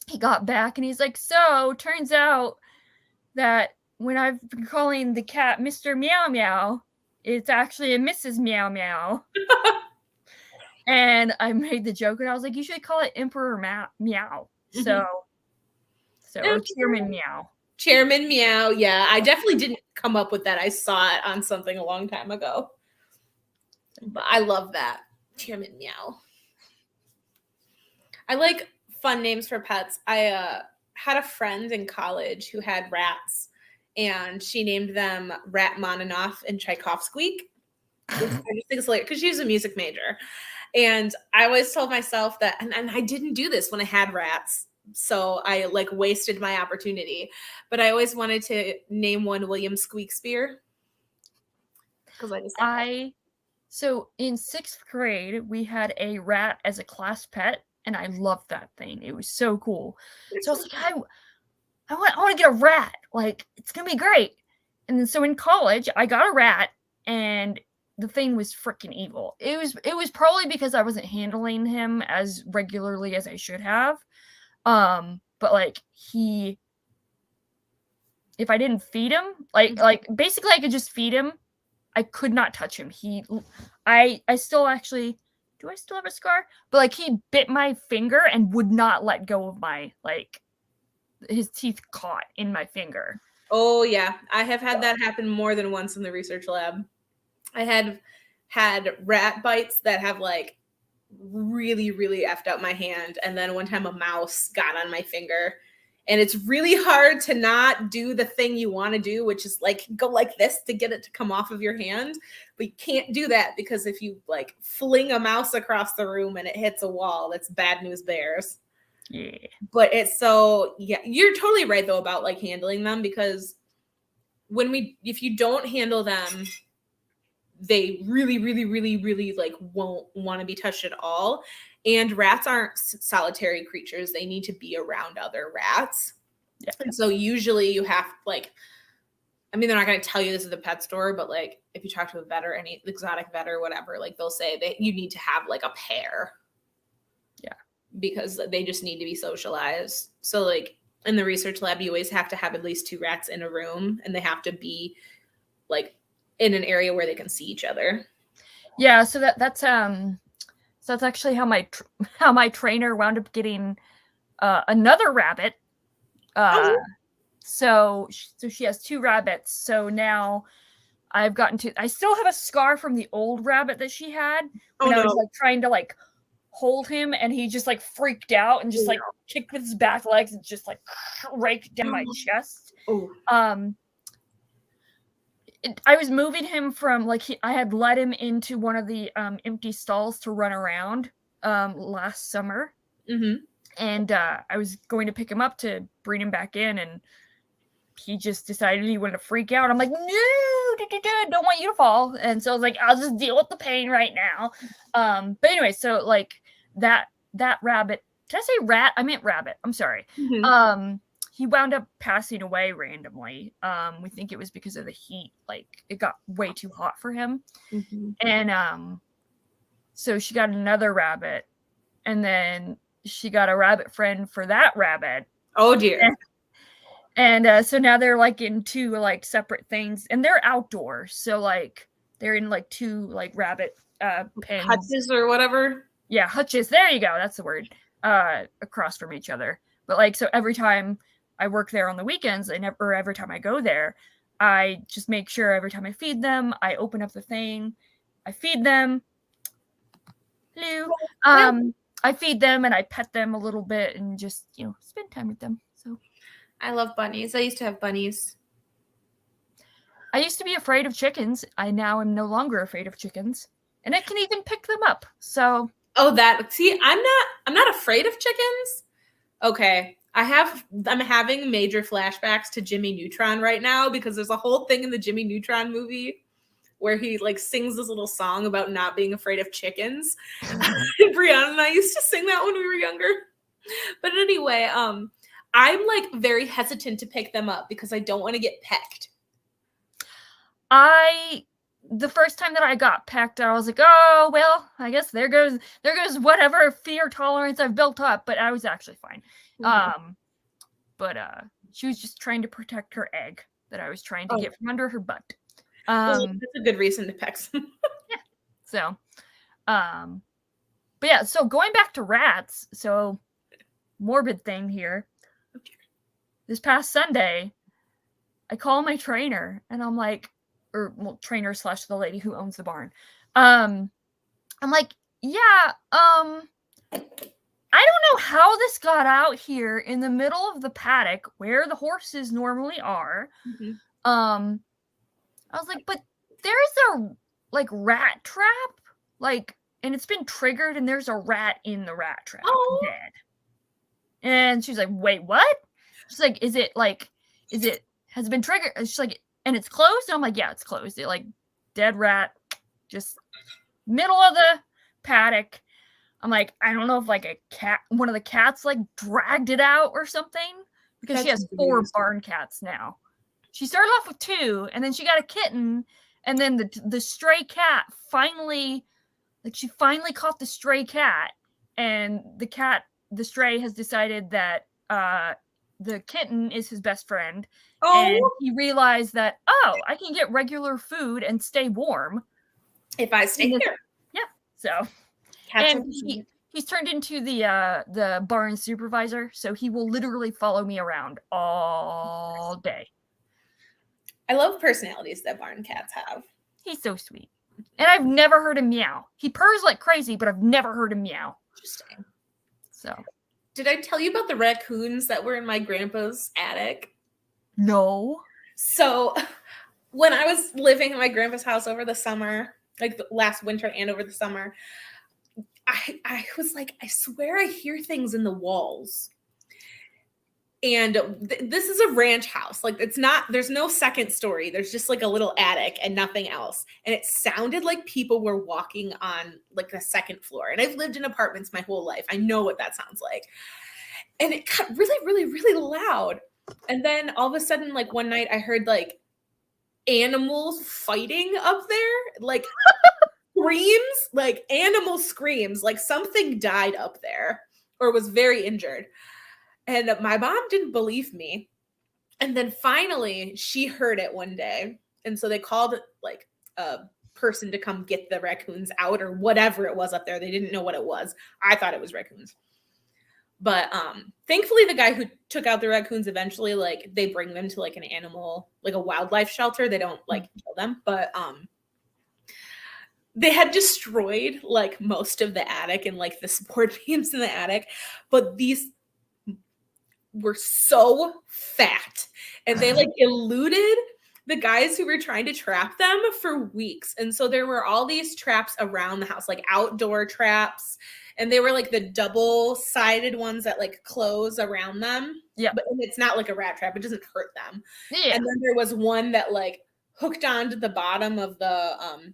he got back and he's like, so turns out that when I've been calling the cat Mr. Meow Meow, it's actually a Mrs. Meow Meow. And I made the joke and I was like, you should call it Emperor Meow. So or Chairman Meow. Chairman Meow. Yeah, I definitely didn't come up with that. I saw it on something a long time ago. But I love that. Chairman Meow. I like fun names for pets. I had a friend in college who had rats, and she named them Ratmaninoff and Tchaikovsky. I just think it's hilarious because she was a music major. And I always told myself that, and I didn't do this when I had rats, so I like wasted my opportunity. But I always wanted to name one William Squeakspear because I just so in 6th grade we had a rat as a class pet, and I loved that thing. It was so cool. So I was like, I want to get a rat. Like, it's gonna be great. And then so in college I got a rat, and the thing was freaking evil. It was probably because I wasn't handling him as regularly as I should have. But like if I didn't feed him, like basically I could just feed him, I could not touch him. I still actually, do I still have a scar? But like he bit my finger and would not let go of my, like, his teeth caught in my finger. Oh yeah, I have had that happen more than once in the research lab. I had rat bites that have like really, really effed up my hand. And then one time a mouse got on my finger. And it's really hard to not do the thing you want to do, which is like go like this to get it to come off of your hand. But you can't do that because if you like fling a mouse across the room and it hits a wall, that's bad news bears. Yeah. But it's so, yeah, you're totally right though about like handling them, because if you don't handle them, they really, really, really, really like won't want to be touched at all. And rats aren't solitary creatures. They need to be around other rats. Yeah. And so usually you have like, I mean, they're not going to tell you this at the pet store, but like if you talk to a vet or any exotic vet or whatever, like they'll say that you need to have like a pair. Yeah. Because they just need to be socialized. So like in the research lab, you always have to have at least 2 rats in a room, and they have to be like in an area where they can see each other. Yeah, so that's actually how my trainer wound up getting another rabbit. So she has 2 rabbits. So now I still have a scar from the old rabbit that she had when I was like trying to like hold him, and he just like freaked out and just like kicked with his back legs and just like raked down my chest. I was moving him from like I had let him into one of the empty stalls to run around last summer, and I was going to pick him up to bring him back in, and he just decided he wanted to freak out. I'm like, no, don't want you to fall. And so I was like, I'll just deal with the pain right now. But anyway, so like that rabbit. Did I say rat? I meant rabbit. I'm sorry. He wound up passing away randomly. We think it was because of the heat. Like it got way too hot for him. And so she got another rabbit, and then she got a rabbit friend for that rabbit. Oh dear. And so now they're like in two like separate things, and they're outdoors. So like they're in like two like rabbit pens. Hutches or whatever. Yeah, hutches. There you go. That's the word. Across from each other. But like, so every time I work there on the weekends, or every time I go there, I just make sure every time I feed them, I open up the thing, I feed them. Hello. I feed them and I pet them a little bit and just, spend time with them. So I love bunnies. I used to have bunnies. I used to be afraid of chickens. I now am no longer afraid of chickens. And I can even pick them up. So see, I'm not afraid of chickens. Okay. I'm having major flashbacks to Jimmy Neutron right now because there's a whole thing in the Jimmy Neutron movie where he like sings this little song about not being afraid of chickens. Brianna and I used to sing that when we were younger. But anyway, I'm like very hesitant to pick them up because I don't want to get pecked. The first time that I got pecked, I was like, oh, well, I guess there goes whatever fear tolerance I've built up, but I was actually fine. But she was just trying to protect her egg that I was trying to get from under her butt. That's a good reason to peck some. Yeah. So, but yeah, so going back to rats, so morbid thing here. This past Sunday, I call my trainer and I'm like, trainer / the lady who owns the barn. I'm like, yeah, I don't know how this got out here in the middle of the paddock where the horses normally are. I was like, but there's a like rat trap, like, and it's been triggered and there's a rat in the rat trap dead. And she's like, wait, what? She's like, has it been triggered? And she's like, and it's closed? And I'm like, yeah, it's closed. It like dead rat, just middle of the paddock. I'm like, I don't know if like one of the cats like dragged it out or something, because she has 4 barn cats now. She started off with 2, and then she got a kitten, and then the stray cat finally caught the stray cat, and the stray has decided that the kitten is his best friend. And he realized that, I can get regular food and stay warm if I stay here. Yeah. So, and he's turned into the barn supervisor, so he will literally follow me around all day. I love personalities that barn cats have. He's so sweet. And I've never heard him meow. He purrs like crazy, but I've never heard him meow. Interesting. So, did I tell you about the raccoons that were in my grandpa's attic? No. So when I was living in my grandpa's house over the summer, like the last winter and over the summer, I was like, I swear I hear things in the walls. And this is a ranch house. Like there's no second story. There's just like a little attic and nothing else. And it sounded like people were walking on like the second floor. And I've lived in apartments my whole life. I know what that sounds like. And it got really, really, really loud. And then all of a sudden, like one night I heard like animals fighting up there, like screams, like animal screams, like something died up there or was very injured. And my mom didn't believe me. And then finally she heard it one day. And so they called like a person to come get the raccoons out or whatever it was up there. They didn't know what it was. I thought it was raccoons. But thankfully the guy who took out the raccoons eventually, like they bring them to like an animal, like a wildlife shelter. They don't like kill them, but they had destroyed like most of the attic and like the support beams in the attic. But these were so fat and they like eluded the guys who were trying to trap them for weeks. And so there were all these traps around the house, like outdoor traps. And they were like the double-sided ones that like close around them. Yeah. But it's not like a rat trap. It doesn't hurt them. Yeah. And then there was one that like hooked onto the bottom of the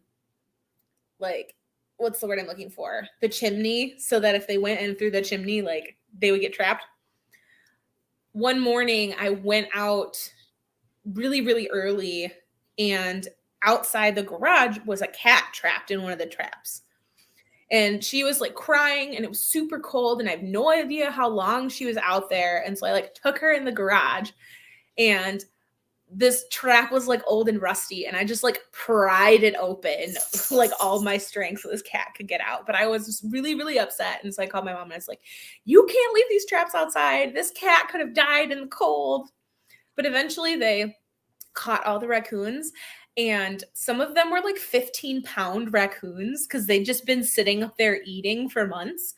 like, what's the word I'm looking for? The chimney, so that if they went in through the chimney, like they would get trapped. One morning I went out really, really early, and outside the garage was a cat trapped in one of the traps. And she was like crying, and it was super cold, and I have no idea how long she was out there. And so I like took her in the garage, and this trap was like old and rusty, and I just like pried it open like all my strength so this cat could get out. But I was just really, really upset. And so I called my mom and I was like, you can't leave these traps outside. This cat could have died in the cold. But eventually they caught all the raccoons, and some of them were like 15-pound raccoons because they'd just been sitting up there eating for months.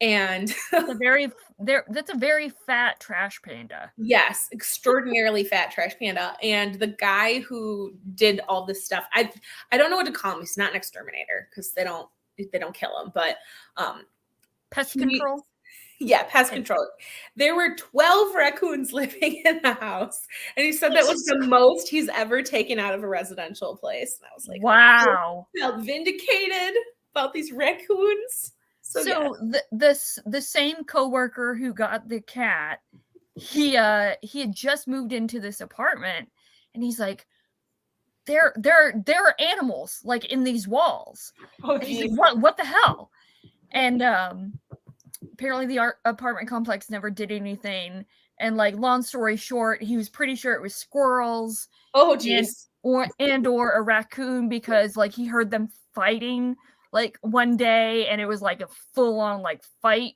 And that's a very fat trash panda. Yes, extraordinarily fat trash panda. And the guy who did all this stuff, I don't know what to call him. He's not an exterminator because they don't kill him, but pest control. Yeah, pest control. There were 12 raccoons living in the house, and he said that was the most he's ever taken out of a residential place. And I was like, wow, I felt vindicated about these raccoons. So the same coworker who got the cat, he had just moved into this apartment, and he's like, there are animals like in these walls. Oh, he's like, what the hell? And apparently the apartment complex never did anything. And like, long story short, he was pretty sure it was squirrels. Oh, geez. Or a raccoon, because like he heard them fighting like one day, and it was like a full-on like fight.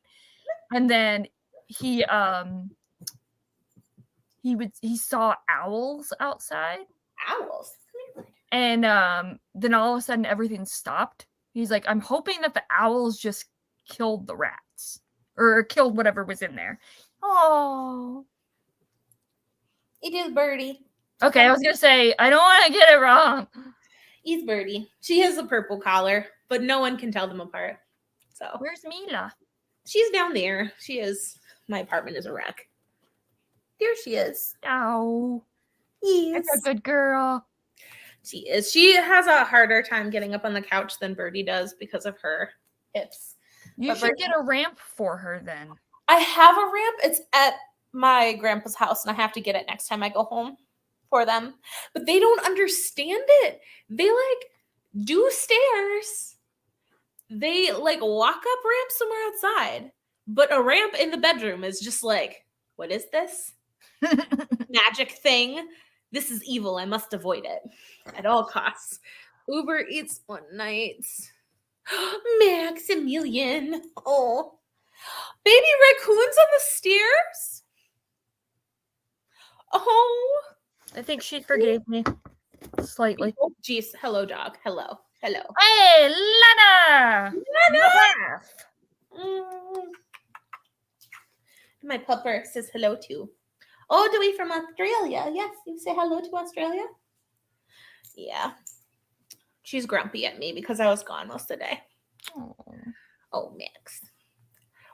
And then he saw owls outside. Owls. And then all of a sudden everything stopped. He's like, I'm hoping that the owls just killed the rats or killed whatever was in there. Oh, it is Birdie. Okay, I was gonna say, I don't want to get it wrong. It's Birdie. She has a purple collar, but no one can tell them apart. So where's Mila? She's down there. She is. My apartment is a wreck. There she is. Oh, yes. That's a good girl. She is. She has a harder time getting up on the couch than Birdie does because of her hips. You should get a ramp for her then. I have a ramp. It's at my grandpa's house, and I have to get it next time I go home for them. But they don't understand it. They like do stairs. They like walk up ramps somewhere outside. But a ramp in the bedroom is just like, what is this? Magic thing. This is evil. I must avoid it at all costs. Uber Eats one night. Maximilian. Oh. Baby raccoons on the stairs? Oh. I think she forgave me. Slightly. Oh, geez. Hello, dog. Hello. Hello. Hey, Lana! Lana! My pupper says hello too. All the way from Australia. Yes, you say hello to Australia? Yeah. She's grumpy at me because I was gone most of the day. Oh, Max.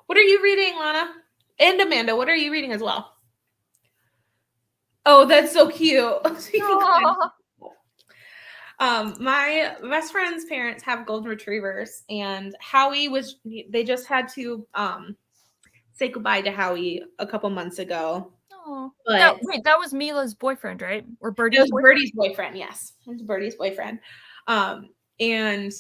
What are you reading, Lana? And Amanda, what are you reading as well? Oh, that's so cute. My best friend's parents have golden retrievers, and they just had to say goodbye to Howie a couple months ago. Oh, that was Mila's boyfriend, right? Or Birdie's boyfriend? Birdie's boyfriend, yes. It was Birdie's boyfriend. And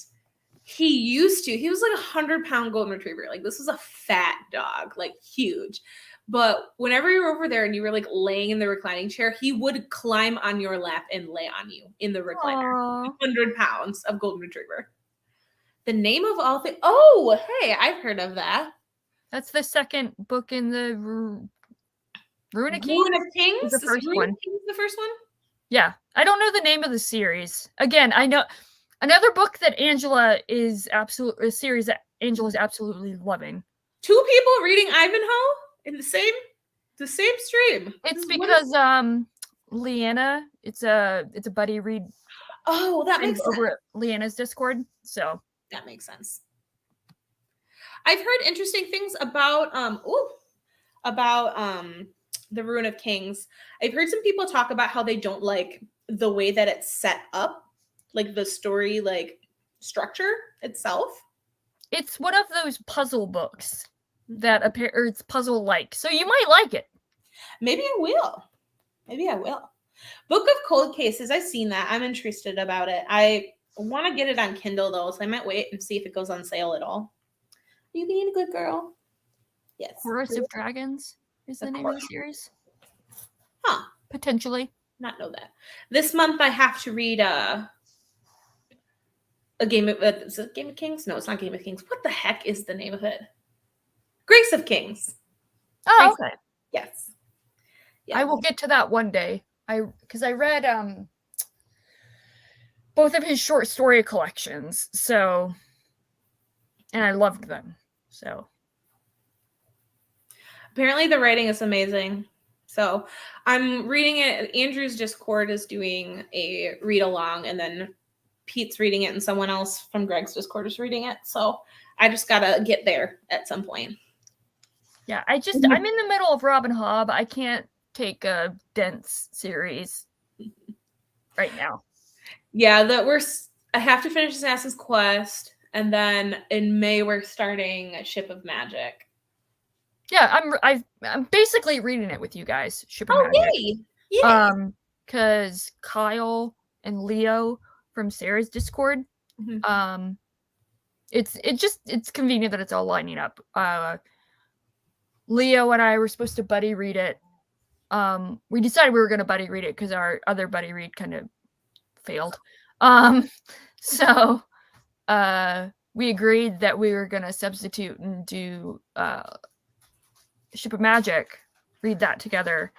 he was like 100-pound golden retriever. Like, this was a fat dog, like huge. But whenever you were over there and you were like laying in the reclining chair, he would climb on your lap and lay on you in the recliner. 100 pounds of golden retriever. The name of all things. Oh, hey, I've heard of that. That's the second book in the Ruin of Kings. Ruin of Kings? The first one. Kings the first one? Yeah. I don't know the name of the series. Again, I know another book that a series that Angela's absolutely loving. 2 people reading Ivanhoe in the same stream. It's because Leanna. It's a buddy read. Oh, that makes sense. Over at Leanna's Discord. So that makes sense. I've heard interesting things about the Ruin of Kings. I've heard some people talk about how they don't like the way that it's set up, like the story, like structure itself. It's one of those puzzle books that appear, or it's puzzle like. So you might like it. Maybe I will. Book of Cold Cases. I've seen that. I'm interested about it. I want to get it on Kindle though, so I might wait and see if it goes on sale at all. Are you being a good girl? Yes. Chorus of Dragons is the name of the series. Huh. Potentially. Not know that. This month I have to read a Game of is it Game of Kings? No, it's not Game of Kings. What the heck is the name of it? Grace of Kings. Oh, okay. Yes. Yeah. I will get to that one day. Because I read both of his short story collections, so, and I loved them. So apparently the writing is amazing. So I'm reading it. Andrew's Discord is doing a read along, and then Pete's reading it, and someone else from Greg's Discord is reading it. So I just gotta get there at some point. Yeah, I'm in the middle of Robin Hobb. I can't take a dense series right now. Yeah, I have to finish Assassin's Quest, and then in May we're starting Ship of Magic. Yeah, I'm basically reading it with you guys. Ship of Magic. Yay! Yay! Because Kyle and Leo from Sarah's Discord, it's convenient that it's all lining up. Leo and I were supposed to buddy read it. We decided we were going to buddy read it because our other buddy read kind of failed. So we agreed that we were going to substitute and do Ship of Magic, read that together.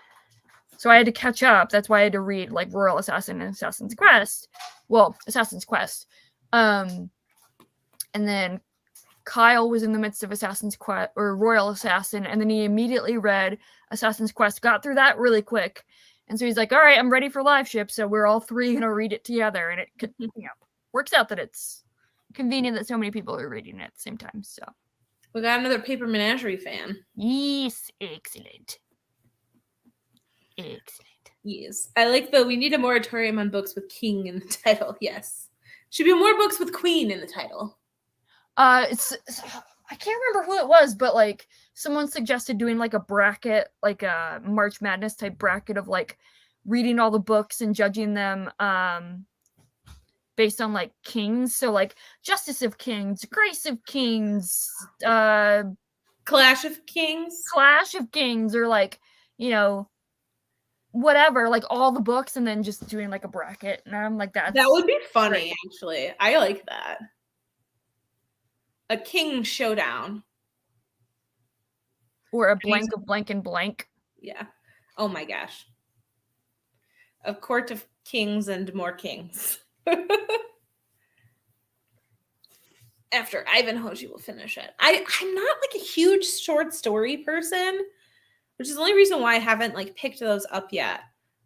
So I had to catch up. That's why I had to read like Royal Assassin and Assassin's Quest. Well, Assassin's Quest. And then Kyle was in the midst of Assassin's Quest or Royal Assassin, and then he immediately read Assassin's Quest, got through that really quick. And so he's like, all right, I'm ready for live ship. So we're all three going to read it together. And it works out that it's convenient that so many people are reading it at the same time. So we got another Paper Menagerie fan. Yes, excellent. Yes. I like we need a moratorium on books with king in the title. Yes. Should be more books with queen in the title. I can't remember who it was, but like someone suggested doing like a bracket, like a March Madness type bracket of like reading all the books and judging them based on like kings. So like Justice of Kings, Grace of Kings, Clash of Kings, or like, whatever, like all the books, and then just doing like a bracket. And I'm like, that would be funny, great. Actually. I like that. A king showdown. Or a blank of blank and blank. Yeah. Oh my gosh. A court of kings and more kings. After Ivanhoe, you will finish it. I'm not like a huge short story person, which is the only reason why I haven't like picked those up yet.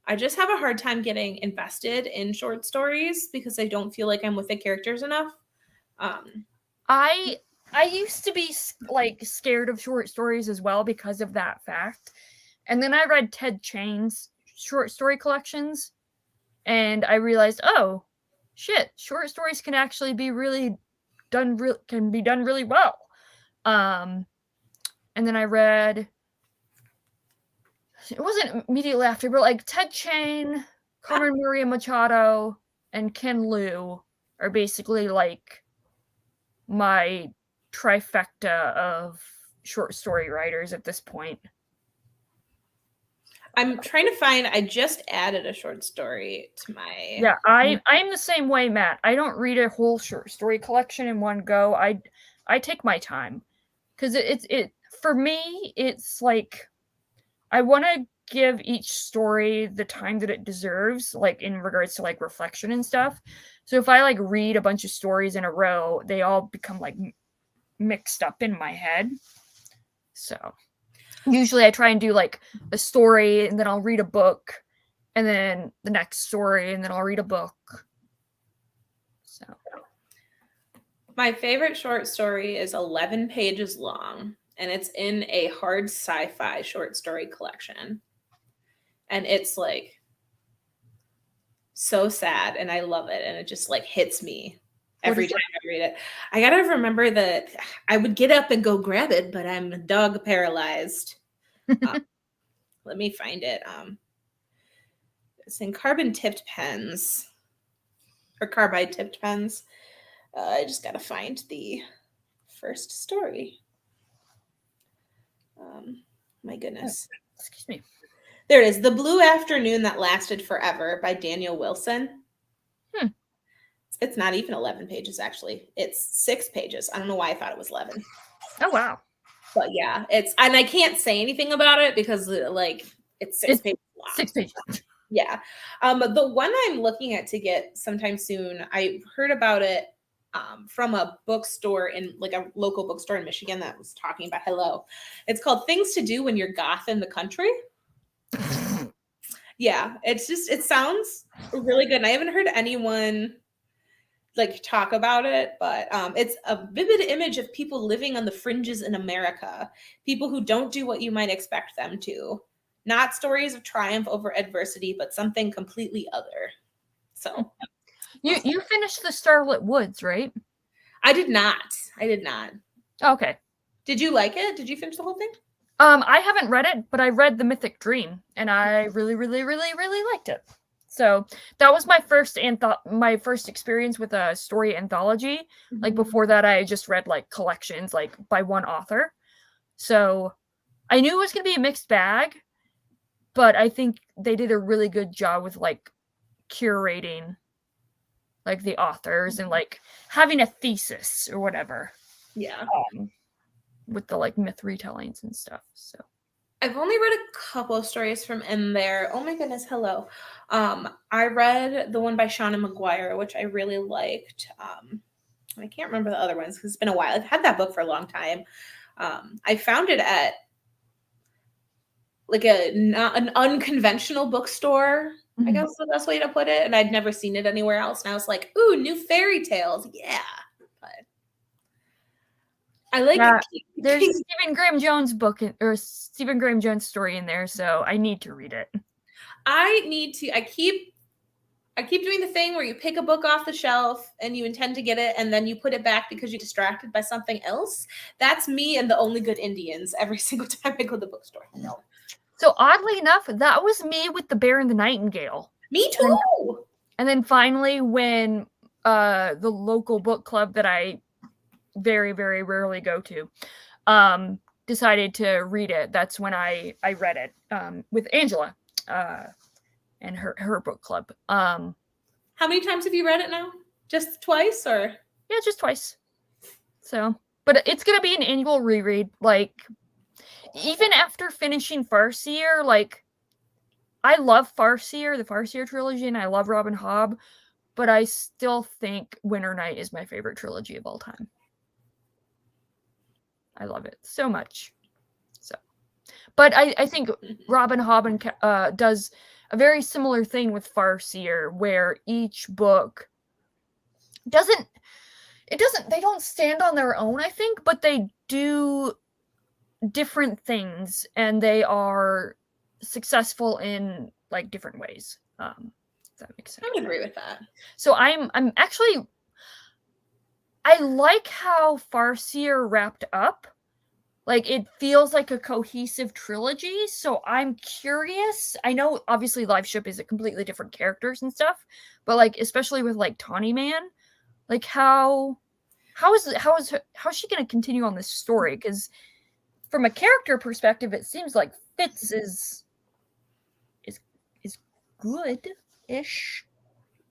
I just have a hard time getting invested in short stories because I don't feel like I'm with the characters enough. I used to be like scared of short stories as well because of that fact. And then I read Ted Chiang's short story collections and I realized, oh shit, short stories can actually be done really well. And then I read, it wasn't immediately after, but like Ted Chiang, Carmen Maria Machado, and Ken Liu are basically like my trifecta of short story writers at this point. I'm trying to find, I just added a short story to my... Yeah, I'm the same way, Matt. I don't read a whole short story collection in one go. I take my time. Because it for me, it's like, I want to give each story the time that it deserves, like in regards to like reflection and stuff. So if I like read a bunch of stories in a row, they all become like mixed up in my head. So usually I try and do like a story and then I'll read a book and then the next story, and then I'll read a book. So my favorite short story is 11 pages long, and it's in a hard sci-fi short story collection. And it's like so sad, and I love it, and it just like hits me every time I read it. I gotta remember that I would get up and go grab it, but I'm dog paralyzed. Let me find it. It's in carbon tipped pens or carbide tipped pens. I just gotta find the first story. My goodness. Excuse me. There it is. The Blue Afternoon That Lasted Forever by Daniel Wilson. It's not even 11 pages, actually. It's 6 pages. I don't know why I thought it was 11. Oh, wow. But yeah, and I can't say anything about it because like it's 6 pages long. 6 pages. Yeah. The one I'm looking at to get sometime soon, I heard about it from a bookstore in like a local bookstore in Michigan that was talking about Hello. It's called Things to Do When You're Goth in the Country. Yeah, it sounds really good. And I haven't heard anyone like talk about it, but it's a vivid image of people living on the fringes in America, people who don't do what you might expect them to. Not stories of triumph over adversity, but something completely other. So you finished the Starlit Woods, right? I did not. Okay. Did you like it? Did you finish the whole thing? I haven't read it, but I read The Mythic Dream, and I really, really, really, really liked it. So that was my first experience with a story anthology. Mm-hmm. Like before that, I just read like collections, like by one author. So I knew it was going to be a mixed bag, but I think they did a really good job with like curating like the authors and like having a thesis or whatever. Yeah. With the like myth retellings and stuff. So I've only read a couple of stories from in there. Oh my goodness, hello. I read the one by Sharon McGuire, which I really liked. I can't remember the other ones because it's been a while. I've had that book for a long time. I found it at like an unconventional bookstore, I guess is the best way to put it. And I'd never seen it anywhere else. And I was like, ooh, new fairy tales. Yeah. But I like there's Stephen Graham Jones book or Stephen Graham Jones story in there, so I need to read it. I keep doing the thing where you pick a book off the shelf and you intend to get it and then you put it back because you're distracted by something else. That's me and the Only Good Indians every single time I go to the bookstore. No. So oddly enough, that was me with The Bear and the Nightingale. Me too. And then finally when the local book club that I very, very rarely go to decided to read it, that's when I read it with Angela and her book club. How many times have you read it now? Just twice or? Yeah, just twice. So, but it's gonna be an annual reread. Like, even after finishing Farseer, like, I love Farseer, the Farseer trilogy, and I love Robin Hobb, but I still think Winter Night is my favorite trilogy of all time. I love it so much. So, but I think Robin Hobb does a very similar thing with Farseer, where each book they don't stand on their own, I think, but they do different things and they are successful in like different ways. If that makes sense. I would agree with that. So I'm actually, I like how Farseer wrapped up. Like, it feels like a cohesive trilogy, so I'm curious. I know, obviously, Live Ship is a completely different characters and stuff, but, like, especially with, like, Tawny Man, like, how is she going to continue on this story? Because from a character perspective, it seems like Fitz is good-ish.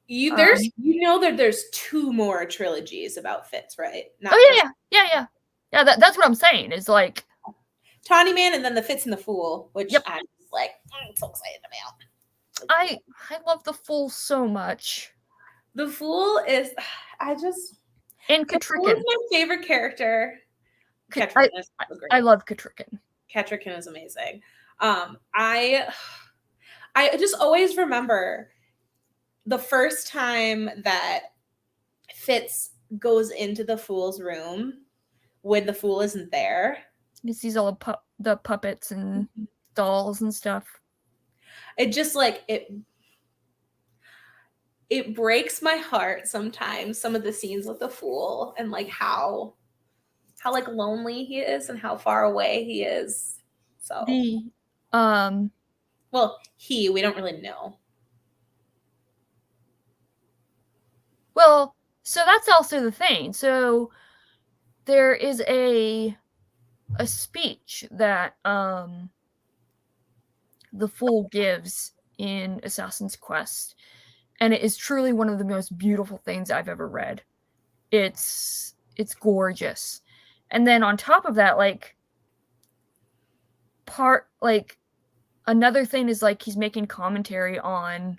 There's 2 more trilogies about Fitz, right? Yeah. That's what I'm saying. Is like Tawny Man and then the Fitz and the Fool, which I'm just like, I'm so excited about. I love the Fool so much. The Fool is, and Catrican. The Fool is my favorite character. I love Catrican. Catrican is amazing. I I just always remember the first time that Fitz goes into the fool's room when the fool isn't there. He sees all the puppets and dolls and stuff. It just like it breaks my heart sometimes, some of the scenes with the fool and like how like lonely he is and how far away he is. So well, we don't really know. Well, so that's also the thing. So there is a speech that the fool gives in Assassin's Quest, and it is truly one of the most beautiful things I've ever read. It's gorgeous. And then on top of that, like another thing is like he's making commentary on,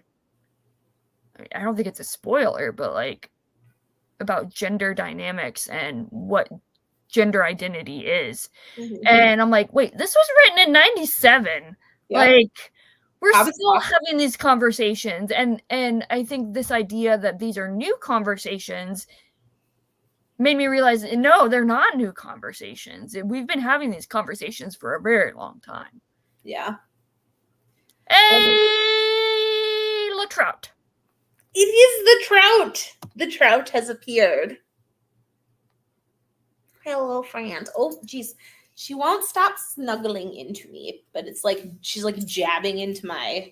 I don't think it's a spoiler, but like about gender dynamics and what gender identity is. Mm-hmm. And I'm like, wait, this was written in 97. Yep. Like we're still having these conversations, and I think this idea that these are new conversations made me realize, no, they're not new conversations. We've been having these conversations for a very long time. Yeah. Hey, LaTrout. It is the trout. The trout has appeared. Hello, friends. Oh, geez. She won't stop snuggling into me, but it's like she's like jabbing into my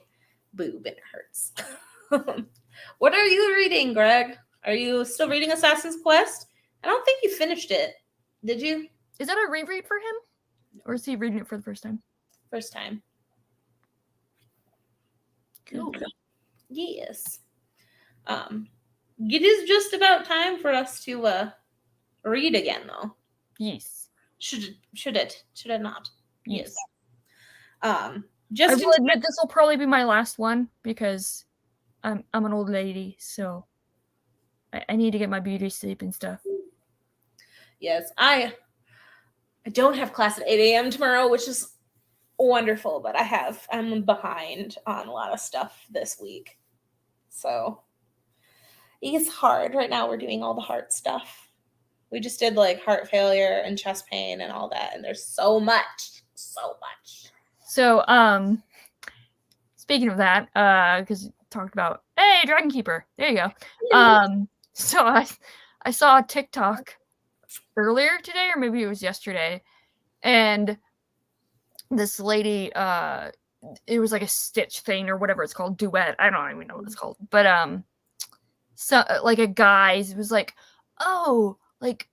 boob and it hurts. What are you reading, Greg? Are you still reading Assassin's Quest? I don't think you finished it. Did you? Is that a reread for him? Or is he reading it for the first time? First time. Cool. Yes. It is just about time for us to read again, though. Yes. Should it not? Yes. Just I will admit this will probably be my last one because I'm an old lady, so I need to get my beauty sleep and stuff. Yes, I don't have class at 8 a.m. tomorrow, which is wonderful, but I'm behind on a lot of stuff this week. So it's hard. Right now we're doing all the heart stuff. We just did like heart failure and chest pain and all that, and there's so much. So, speaking of that, because you talked about, hey, Dragon Keeper, there you go. So I saw a TikTok earlier today, or maybe it was yesterday, and this lady, it was like a Stitch thing or whatever it's called, duet. I don't even know what it's called, but so like a guy was like, oh, like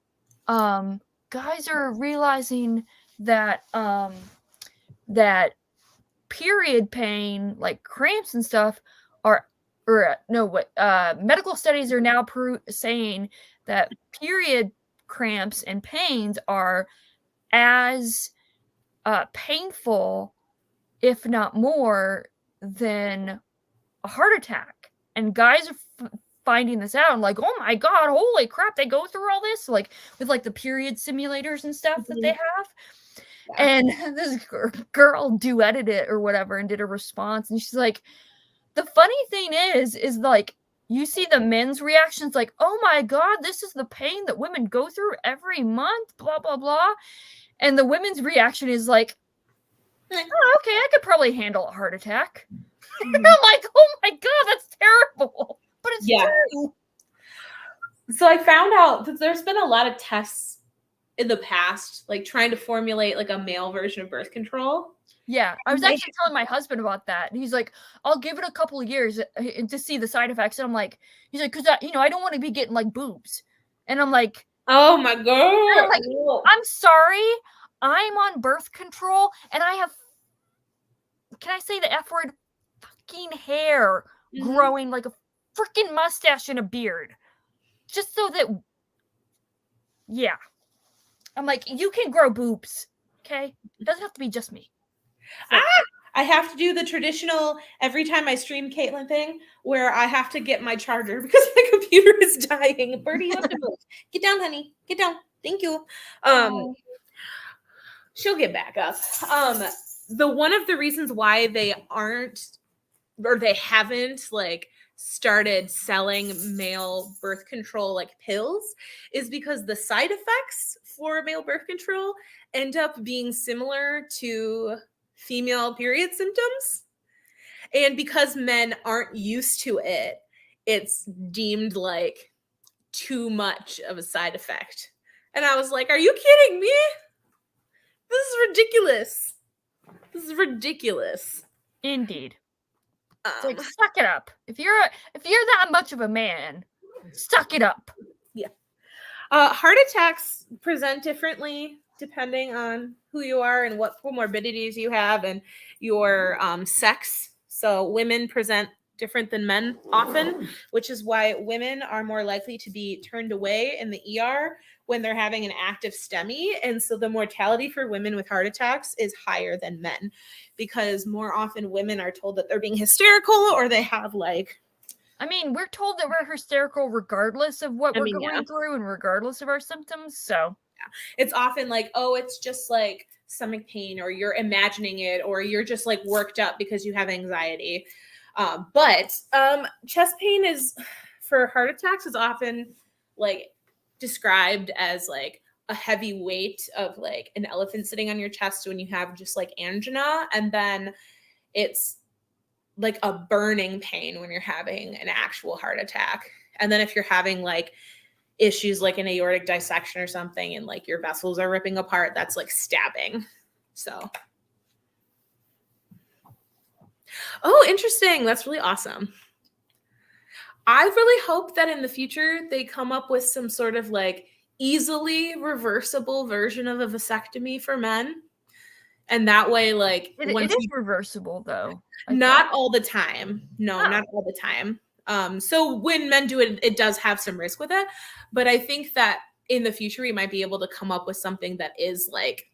guys are realizing that that period pain, like cramps and stuff, medical studies are now saying that period cramps and pains are as painful, if not more, than a heart attack. And guys are finding this out and like, oh my god, holy crap, they go through all this, like with like the period simulators and stuff that they have. Yeah. And this girl duetted it or whatever and did a response, and she's like, the funny thing is like you see the men's reactions like, oh my god, this is the pain that women go through every month, blah blah blah, and the women's reaction is like, oh, okay, I could probably handle a heart attack. I'm like, oh my god, that's terrible, but it's true. So I found out that there's been a lot of tests in the past, like trying to formulate like a male version of birth control. Yeah, I was actually telling my husband about that, and he's like, I'll give it a couple of years to see the side effects. And I'm like, he's like, because I don't want to be getting like boobs. And I'm like, oh my god. I'm like, I'm sorry, I'm on birth control, and I have, can I say the F word, fucking hair growing like a freaking mustache and a beard, just so that, yeah. I'm like, you can grow boobs, okay? It doesn't have to be just me. So. I have to do the traditional every time I stream Caitlin thing where I have to get my charger because my computer is dying. Birdie, you have to move. Get down, honey. Get down. Thank you. She'll get back up. The one of the reasons why they aren't or they haven't like started selling male birth control like pills is because the side effects for male birth control end up being similar to female period symptoms. And because men aren't used to it, it's deemed like too much of a side effect. And I was like, are you kidding me? This is ridiculous. This is ridiculous. Indeed. It's like, suck it up. If you're that much of a man, suck it up. Yeah. Heart attacks present differently depending on who you are and what comorbidities you have and your sex. So women present different than men often, which is why women are more likely to be turned away in the ER when they're having an active STEMI. And so the mortality for women with heart attacks is higher than men because more often women are told that they're being hysterical or they have like, I mean, we're told that we're hysterical regardless of what we're going through and regardless of our symptoms. So it's often like, oh, it's just like stomach pain, or you're imagining it, or you're just like worked up because you have anxiety. But chest pain is for heart attacks is often like described as like a heavy weight of like an elephant sitting on your chest when you have just like angina, and then it's like a burning pain when you're having an actual heart attack. And then if you're having like issues like an aortic dissection or something and like your vessels are ripping apart, that's like stabbing. So oh, interesting. That's really awesome. I really hope that in the future they come up with some sort of like easily reversible version of a vasectomy for men. And that way, like it is reversible though. Not all the time. No, not all the time. So when men do it, it does have some risk with it. But I think that in the future, we might be able to come up with something that is like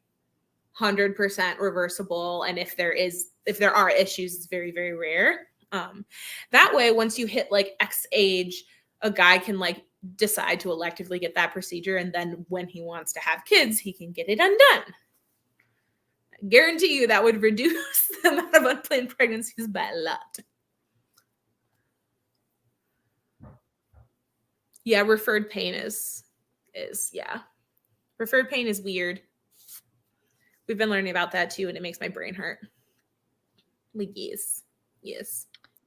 100% reversible. And if there are issues, it's very, very rare. That way, once you hit like X age, a guy can like decide to electively get that procedure. And then when he wants to have kids, he can get it undone. I guarantee you that would reduce the amount of unplanned pregnancies by a lot. Yeah, referred pain is yeah. Referred pain is weird. We've been learning about that too, and it makes my brain hurt. Like, yes.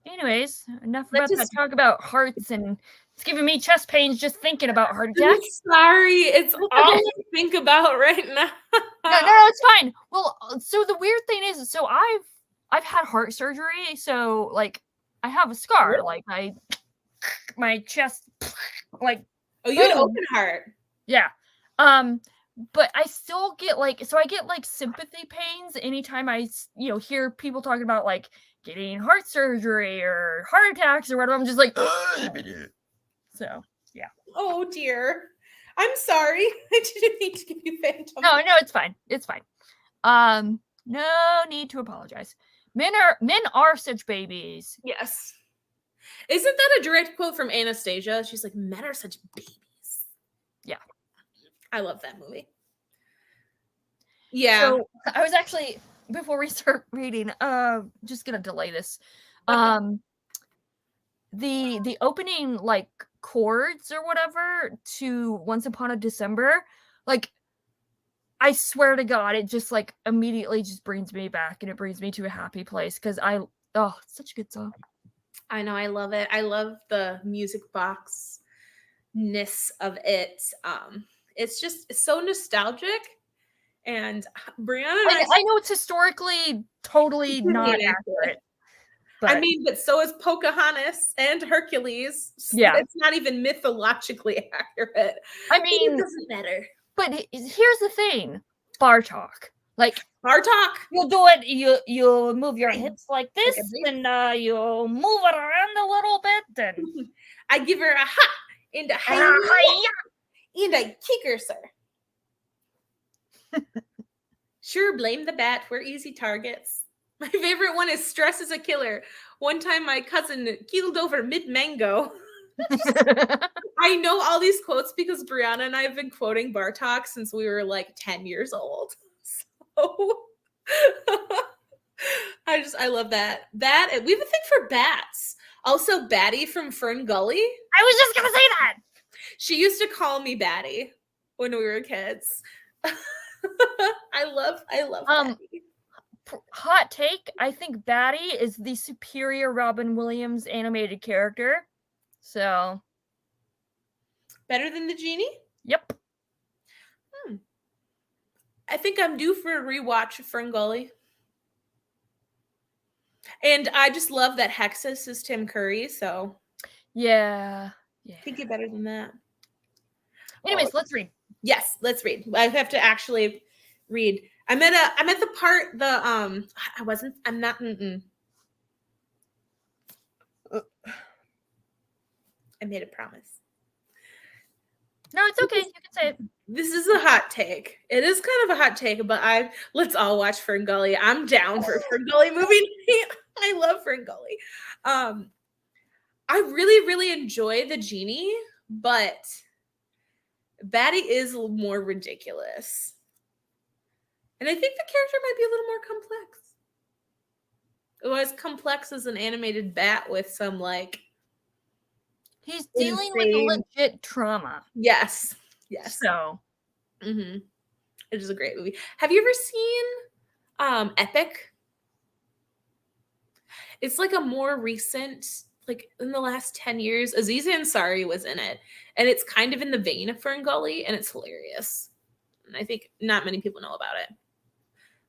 Anyways, enough about that talk about hearts, and it's giving me chest pains just thinking about heart attacks. I'm sorry, it's all I think about right now. No, it's fine. Well, so the weird thing is, so I've had heart surgery, so like I have a scar, like my chest, like you had open heart. Yeah. But I still get like, so I get like sympathy pains anytime I, hear people talking about like getting heart surgery or heart attacks or whatever. I'm just like, so yeah. Oh dear. I'm sorry. I didn't need to give you phantom. No, it's fine. It's fine. No need to apologize. Men are such babies. Yes. Isn't that a direct quote from Anastasia? She's like, men are such babies. Yeah. I love that movie. Yeah. So I was actually, before we start reading, just gonna delay this. The opening like chords or whatever to Once Upon a December, like I swear to God, it just like immediately just brings me back and it brings me to a happy place because it's such a good song. I know, I love it. I love the music box-ness of it. It's so nostalgic. And Brianna, I know it's historically totally not accurate. But I mean, but so is Pocahontas and Hercules. Yeah, it's not even mythologically accurate. I mean, it doesn't matter. But here's the thing: Bartok. Like Bartok, you'll do it. You move your hips like this, and you'll move it around a little bit. And I give her a ha and a hi and I kick her, sir. Sure, blame the bat. We're easy targets. My favorite one is stress is a killer. One time my cousin keeled over mid-mango. I know all these quotes because Brianna and I have been quoting Bartok since we were like 10 years old. So I love that. We have a thing for bats. Also, Batty from Fern Gully. I was just gonna say that. She used to call me Batty when we were kids. I love Batty. Hot take, I think Batty is the superior Robin Williams animated character. So, Better than the genie? yep. I think I'm due for a rewatch of Fern Gully. And I just love that Hexus is Tim Curry, so Yeah. can't get better than that. Anyways, let's read. Yes, let's read. I have to actually read. I'm at the part I'm not I made a promise. No, it's okay. You can say it. This is a hot take. It is kind of a hot take, but let's all watch Fern Gully. I'm down for Fern Gully movie night. I love Fern Gully. I really, really enjoy the genie, but Batty is more ridiculous. And I think the character might be a little more complex. It was complex as an animated bat with some like he's dealing with legit trauma. Yes. So it is a great movie. Have you ever seen Epic? It's like a more recent, like in the last 10 years. Aziz Ansari was in it, and it's kind of in the vein of Fern Gully, and it's hilarious. And I think not many people know about it.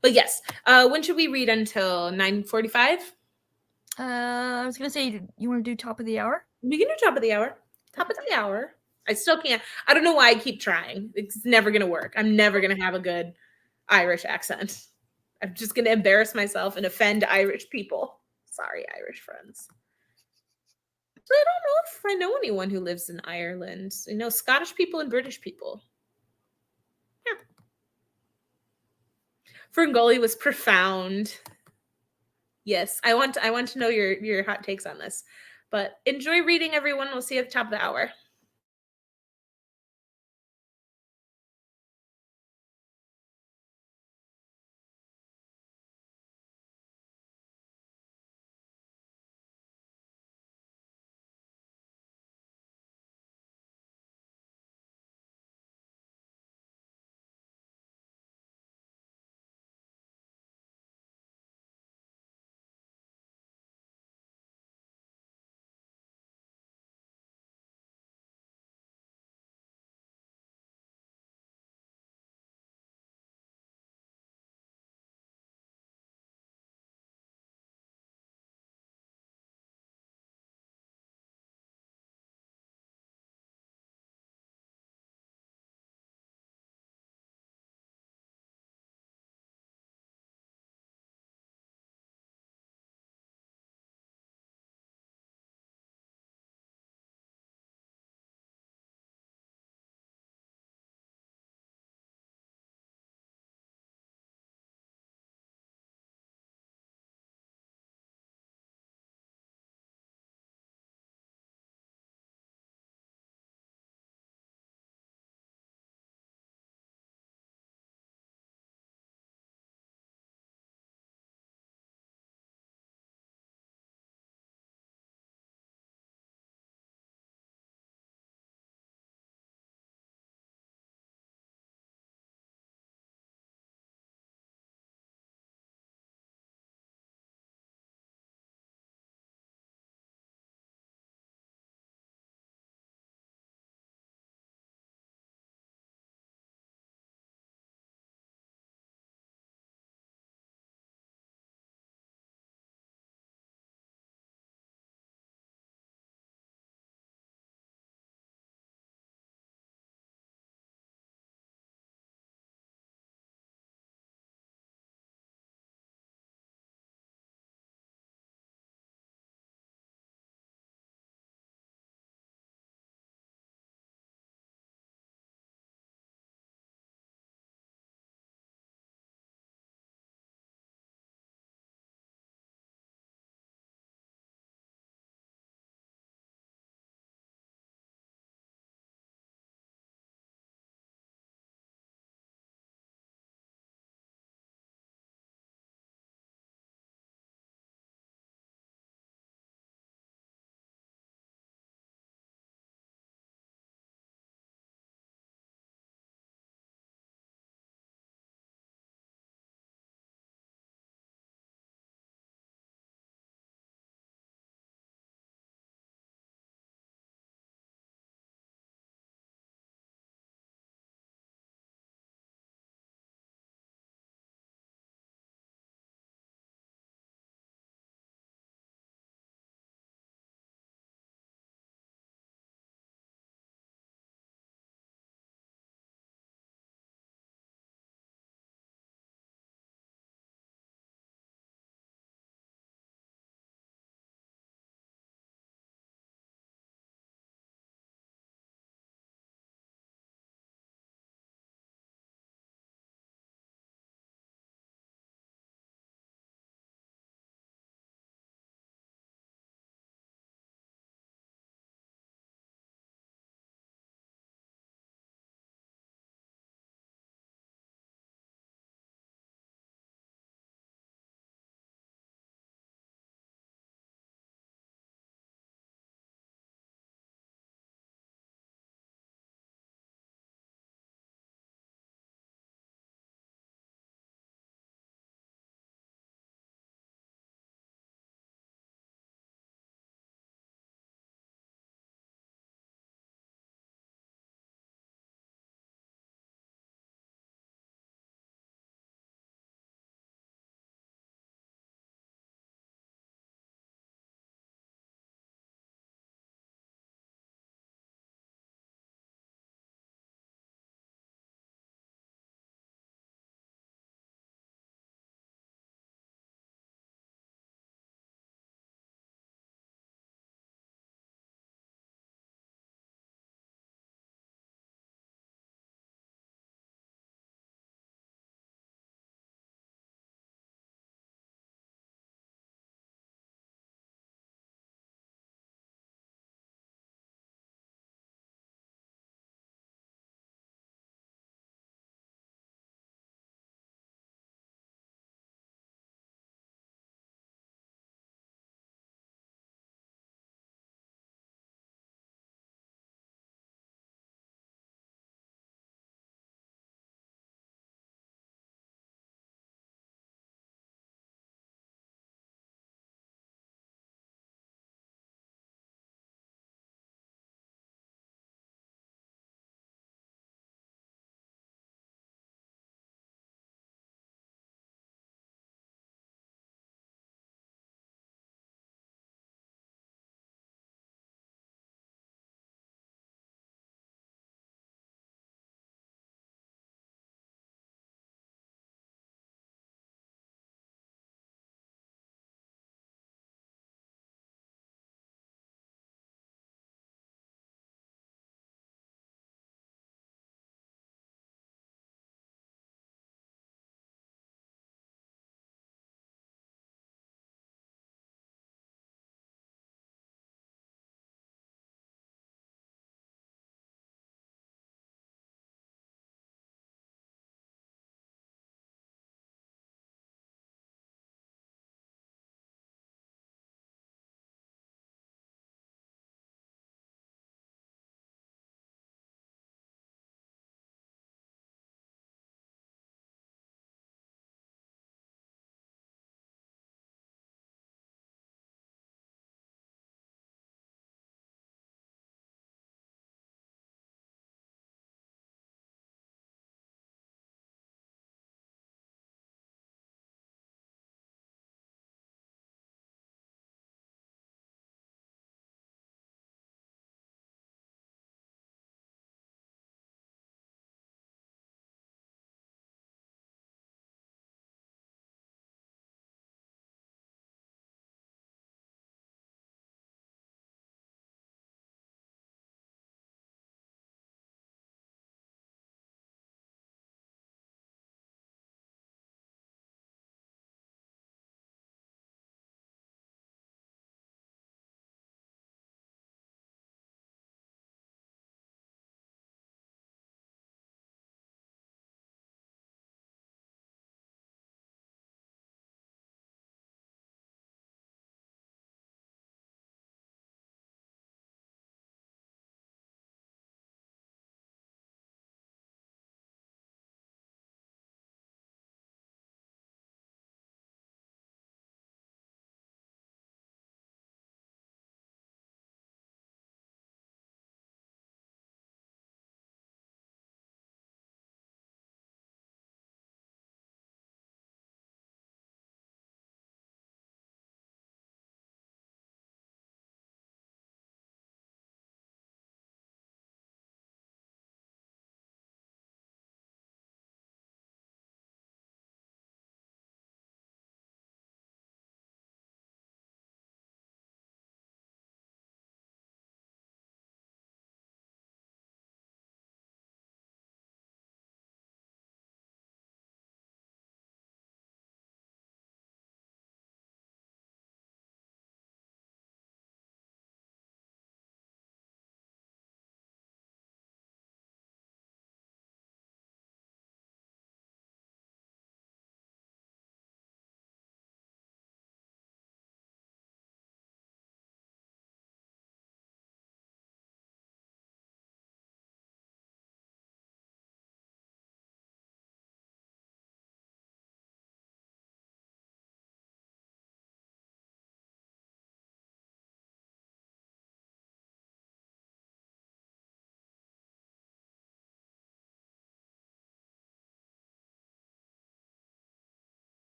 But yes, when should we read until 9:45? I was gonna say, you want to do top of the hour? We can do top of the hour. Top of the hour. I still can't. I don't know why I keep trying. It's never gonna work. I'm never gonna have a good Irish accent. I'm just gonna embarrass myself and offend Irish people. Sorry, Irish friends. So I don't know if I know anyone who lives in Ireland. I know Scottish people and British people. Yeah. Fern Gully was profound. Yes, I want to know your hot takes on this. But enjoy reading, everyone. We'll see you at the top of the hour.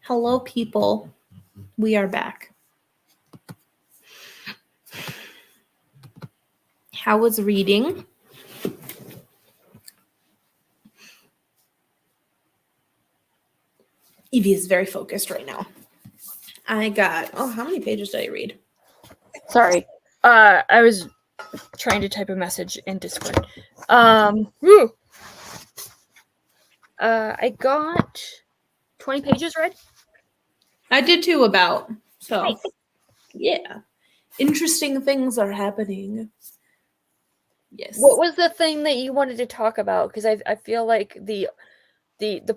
Hello, people. We are back. How was reading? Evie is very focused right now. I got, how many pages did I read? Sorry. I was trying to type a message in Discord. I got 20 pages read. I did too, about. So, Nice. yeah. Interesting things are happening. Yes. What was the thing that you wanted to talk about? Because I feel like the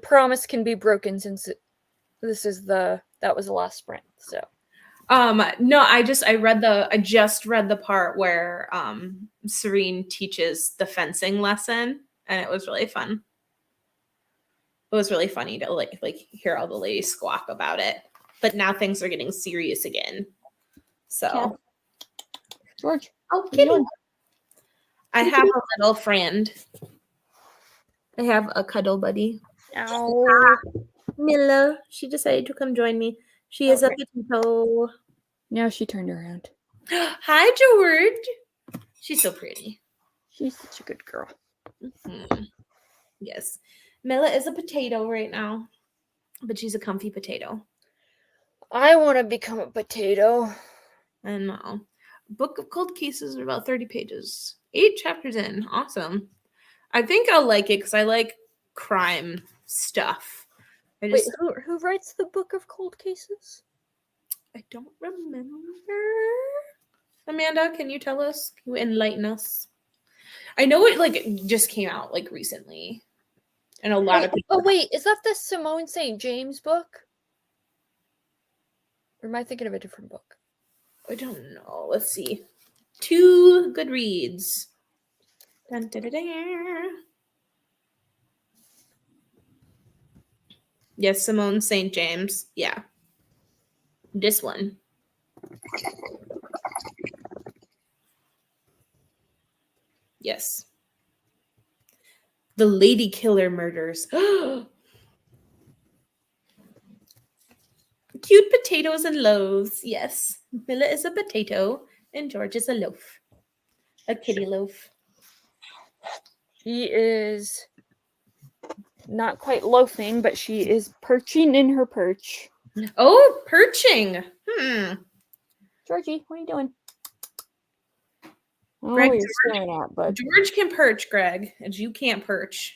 promise can be broken since this is that was the last sprint. So No, I just read the part where Serene teaches the fencing lesson, and it was really fun. It was really funny to like hear all the ladies squawk about it. But now things are getting serious again. So Cat. George. Oh, kitty. I have a little friend. I have a cuddle buddy. Ow. Milla. She decided to come join me. She is a potato. Now she turned around. Hi, George. She's so pretty. She's such a good girl. Mm-hmm. Yes. Milla is a potato right now, but she's a comfy potato. I want to become a potato. I know. Book of Cold Cases are about 30 pages. 8 chapters in. Awesome. I think I'll like it because I like crime stuff. Wait, who writes the Book of Cold Cases? I don't remember. Amanda, can you tell us? Can you enlighten us? I know it just came out recently. And a lot of people. Oh wait, is that the Simone St. James book? Or am I thinking of a different book? I don't know. Let's see. 2 Goodreads. Dun, dun, dun, dun. Yes, Simone St. James. Yeah. This one. Yes. The Lady Killer Murders. Cute potatoes and loaves. Yes. Milla is a potato and George is a loaf. A kitty loaf. She is not quite loafing, but she is perching in her perch. Oh, perching. Georgie, what are you doing? Greg, you're staring at, but George can perch, Greg, and you can't perch.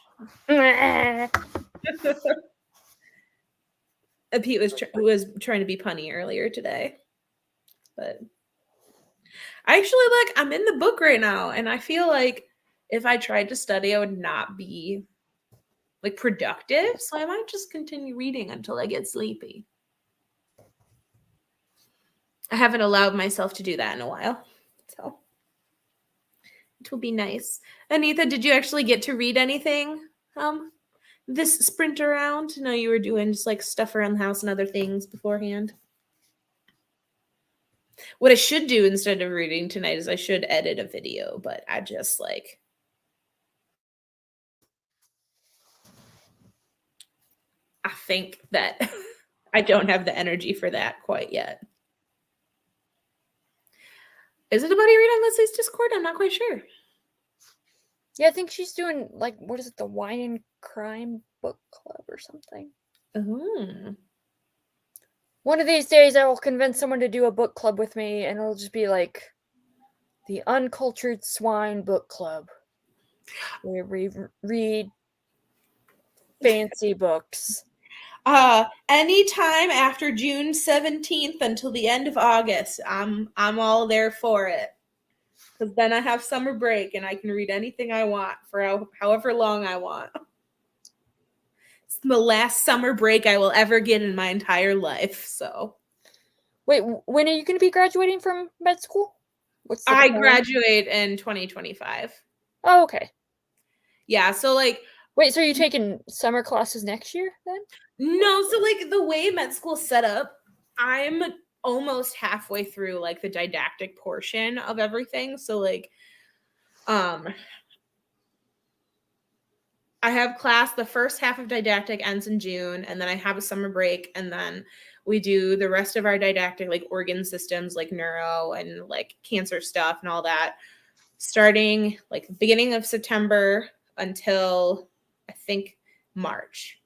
Pete was trying to be punny earlier today, but I actually I'm in the book right now, and I feel like if I tried to study, I would not be productive. So I might just continue reading until I get sleepy. I haven't allowed myself to do that in a while, so it will be nice. Anita, did you actually get to read anything this sprint around? No, you were doing just stuff around the house and other things beforehand. What I should do instead of reading tonight is I should edit a video, but I just I think that I don't have the energy for that quite yet. Is it anybody read on Leslie's Discord? I'm not quite sure. Yeah, I think she's doing what is it, the Wine and Crime Book Club or something. Oh. One of these days I will convince someone to do a book club with me, and it'll just be the Uncultured Swine Book Club. Where we read fancy books. Anytime after June 17th until the end of August, I'm all there for it. Because then I have summer break and I can read anything I want for however long I want. It's the last summer break I will ever get in my entire life. So, wait, when are you going to be graduating from med school? I graduate in 2025. Oh, okay. Yeah, so wait, so are you taking summer classes next year then? No, so the way med school's set up, I'm almost halfway through the didactic portion of everything. So I have class, the first half of didactic ends in June, and then I have a summer break, and then we do the rest of our didactic, like organ systems, like neuro and like cancer stuff and all that, starting like beginning of September until I think March.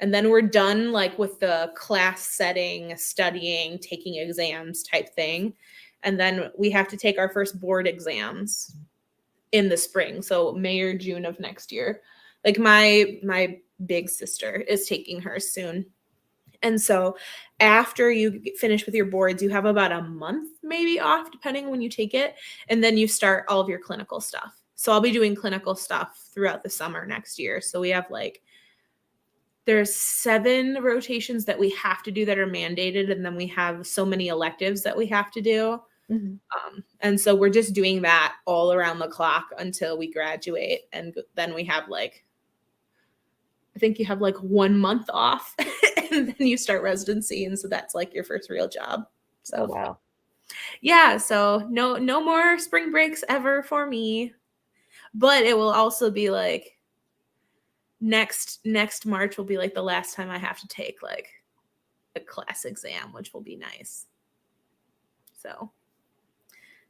And then we're done like with the class setting, studying, taking exams type thing. And then we have to take our first board exams in the spring. So May or June of next year. Like my big sister is taking hers soon. And so after you finish with your boards, you have about a month maybe off, depending when you take it. And then you start all of your clinical stuff. So I'll be doing clinical stuff throughout the summer next year. So we have like, there's 7 rotations that we have to do that are mandated. And then we have so many electives that we have to do. And so we're just doing that all around the clock until we graduate. And then we have like, I think you have like 1 month off and then you start residency. And so that's like your first real job. So, oh, wow. Yeah. So no more spring breaks ever for me, but it will also be like next March will be like the last time I have to take like a class exam, which will be nice. So,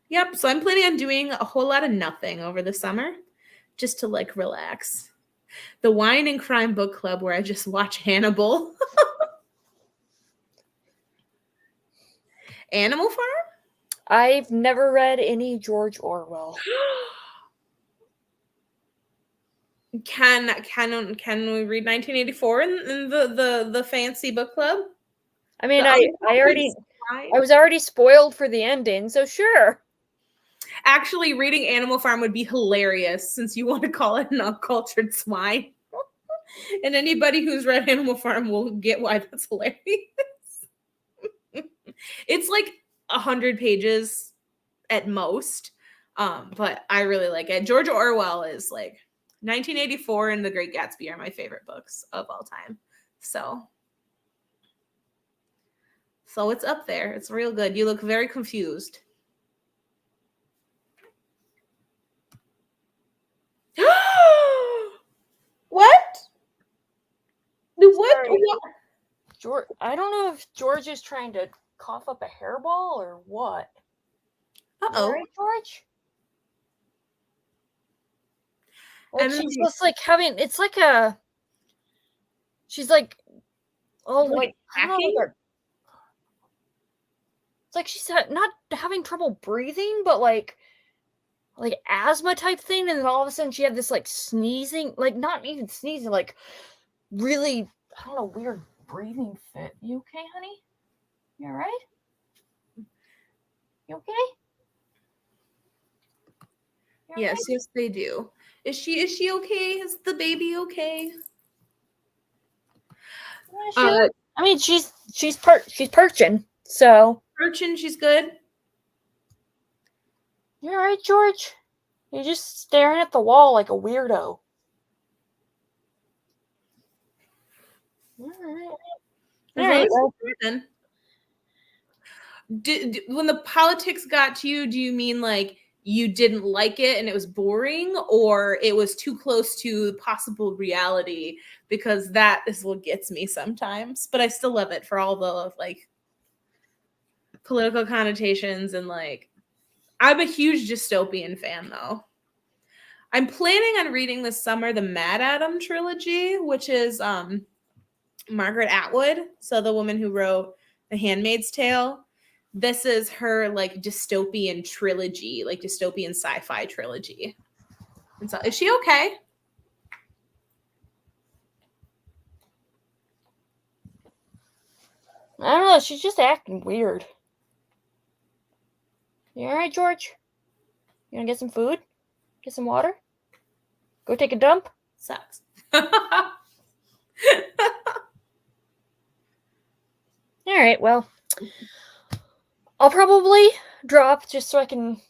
yep. So I'm planning on doing a whole lot of nothing over the summer just to like relax. The Wine and Crime Book Club where I just watch Hannibal. Animal Farm? I've never read any George Orwell. Can we read 1984 in the fancy book club? I mean, I was already spoiled for the ending, so sure. Actually, reading Animal Farm would be hilarious since you want to call it an uncultured swine. And anybody who's read Animal Farm will get why that's hilarious. It's like 100 pages at most, but I really like it. George Orwell is like 1984 and The Great Gatsby are my favorite books of all time. So it's up there. It's real good. You look very confused. What? What? George, I don't know if George is trying to cough up a hairball or what. Uh-oh. Right, George? Like she's just like having, it's like a, she's like, oh, like, I don't know, it's like she's not having trouble breathing, but like asthma type thing, and then all of a sudden she had this like sneezing, like not even sneezing, like really, I don't know, weird breathing fit. You okay, honey? You all right? You okay? Yes, yes, they do. Is she okay? Is the baby okay? I mean, she's perching, so. Perching, she's good. You all right, George? You're just staring at the wall like a weirdo. All right. Well, then. When the politics got to you, do you mean like you didn't like it and it was boring, or it was too close to possible reality? Because that is what gets me sometimes, but I still love it for all the like political connotations and like I'm a huge dystopian fan though. I'm planning on reading this summer the Mad Adam trilogy, which is Margaret Atwood, so the woman who wrote The Handmaid's Tale. This is her like dystopian trilogy, like dystopian sci-fi trilogy. And so, is she okay? I don't know. She's just acting weird. You all right, George? You want to get some food? Get some water? Go take a dump? Sucks. All right, well, I'll probably drop just so I can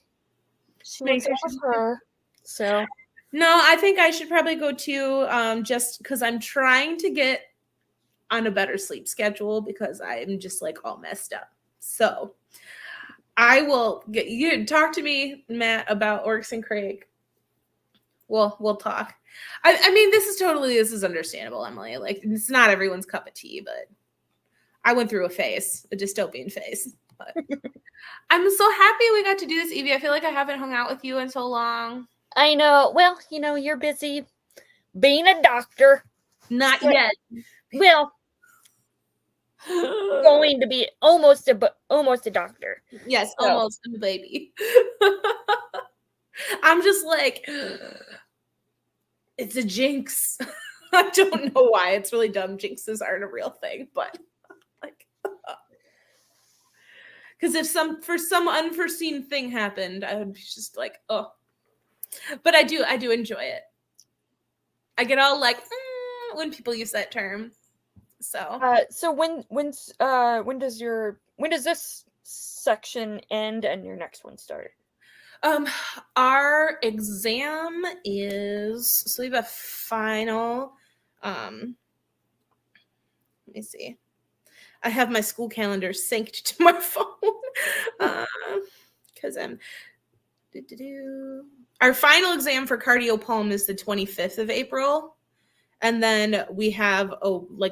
see what's up with her. So. No, I think I should probably go too, just because I'm trying to get on a better sleep schedule because I'm just like all messed up. So I will get you talk to me, Matt, about Orcs and Craig we'll talk. I mean, this is understandable, Emily. Like, it's not everyone's cup of tea, but I went through a dystopian phase. But I'm so happy we got to do this, Evie. I feel like I haven't hung out with you in so long. I know. Well, you're busy being a doctor. Not yet. Well, going to be almost a doctor. Yes, so. Almost a baby. I'm just like, it's a jinx. I don't know why. It's really dumb. Jinxes aren't a real thing, but like, because if for some unforeseen thing happened, I would be just like, oh. But I do enjoy it. I get all like when people use that term. So when does this section end and your next one start? Our exam is, so we have a final. Let me see. I have my school calendar synced to my phone because our final exam for cardiopulm is the 25th of April. And then we have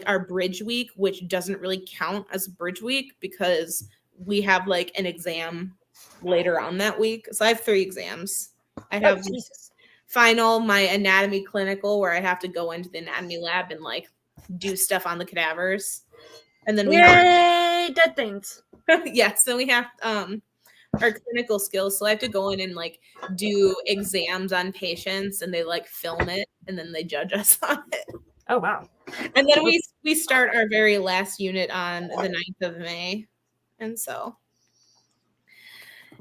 our bridge week, which doesn't really count as bridge week because we have an exam later on that week. So I have 3 exams. I have final, my anatomy clinical, where I have to go into the anatomy lab and do stuff on the cadavers. And then we have dead things. Yes, so we have our clinical skills. So I have to go in and do exams on patients, and they film it, and then they judge us on it. Oh wow. And then we start our very last unit on the 9th of May. And so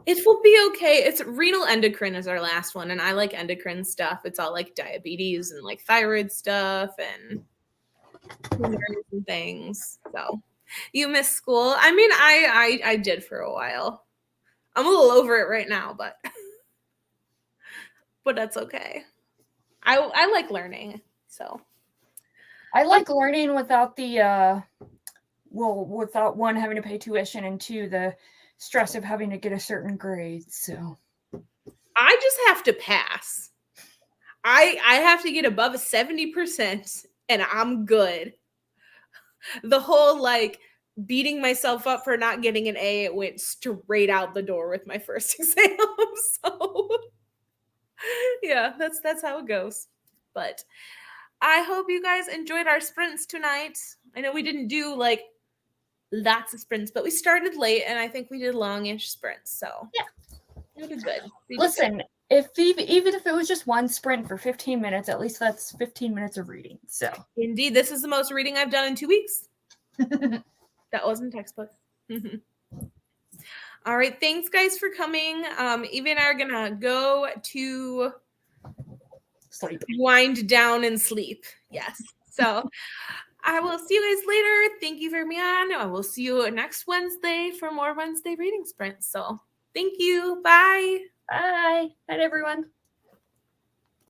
it will be okay. It's renal endocrine is our last one, and I like endocrine stuff. It's all diabetes and thyroid stuff and things. So you miss school? I mean, I did for a while. I'm a little over it right now, but that's okay. I like learning, so I like learning without the without one having to pay tuition and 2 the stress of having to get a certain grade. So I just have to pass. I have to get above 70% and I'm good. The whole beating myself up for not getting an A, it went straight out the door with my first exam. So yeah, that's how it goes. But I hope you guys enjoyed our sprints tonight. I know we didn't do lots of sprints, but we started late and I think we did longish sprints. So yeah, it was good. Listen, even if it was just one sprint for 15 minutes, at least that's 15 minutes of reading. So indeed, this is the most reading I've done in 2 weeks. That wasn't textbook. All right, thanks guys for coming. Evie and I are gonna go to sleep, wind down and sleep. Yes. So I will see you guys later. Thank you for me on. I will see you next Wednesday for more Wednesday reading sprints. So thank you. Bye. Bye. Night, everyone.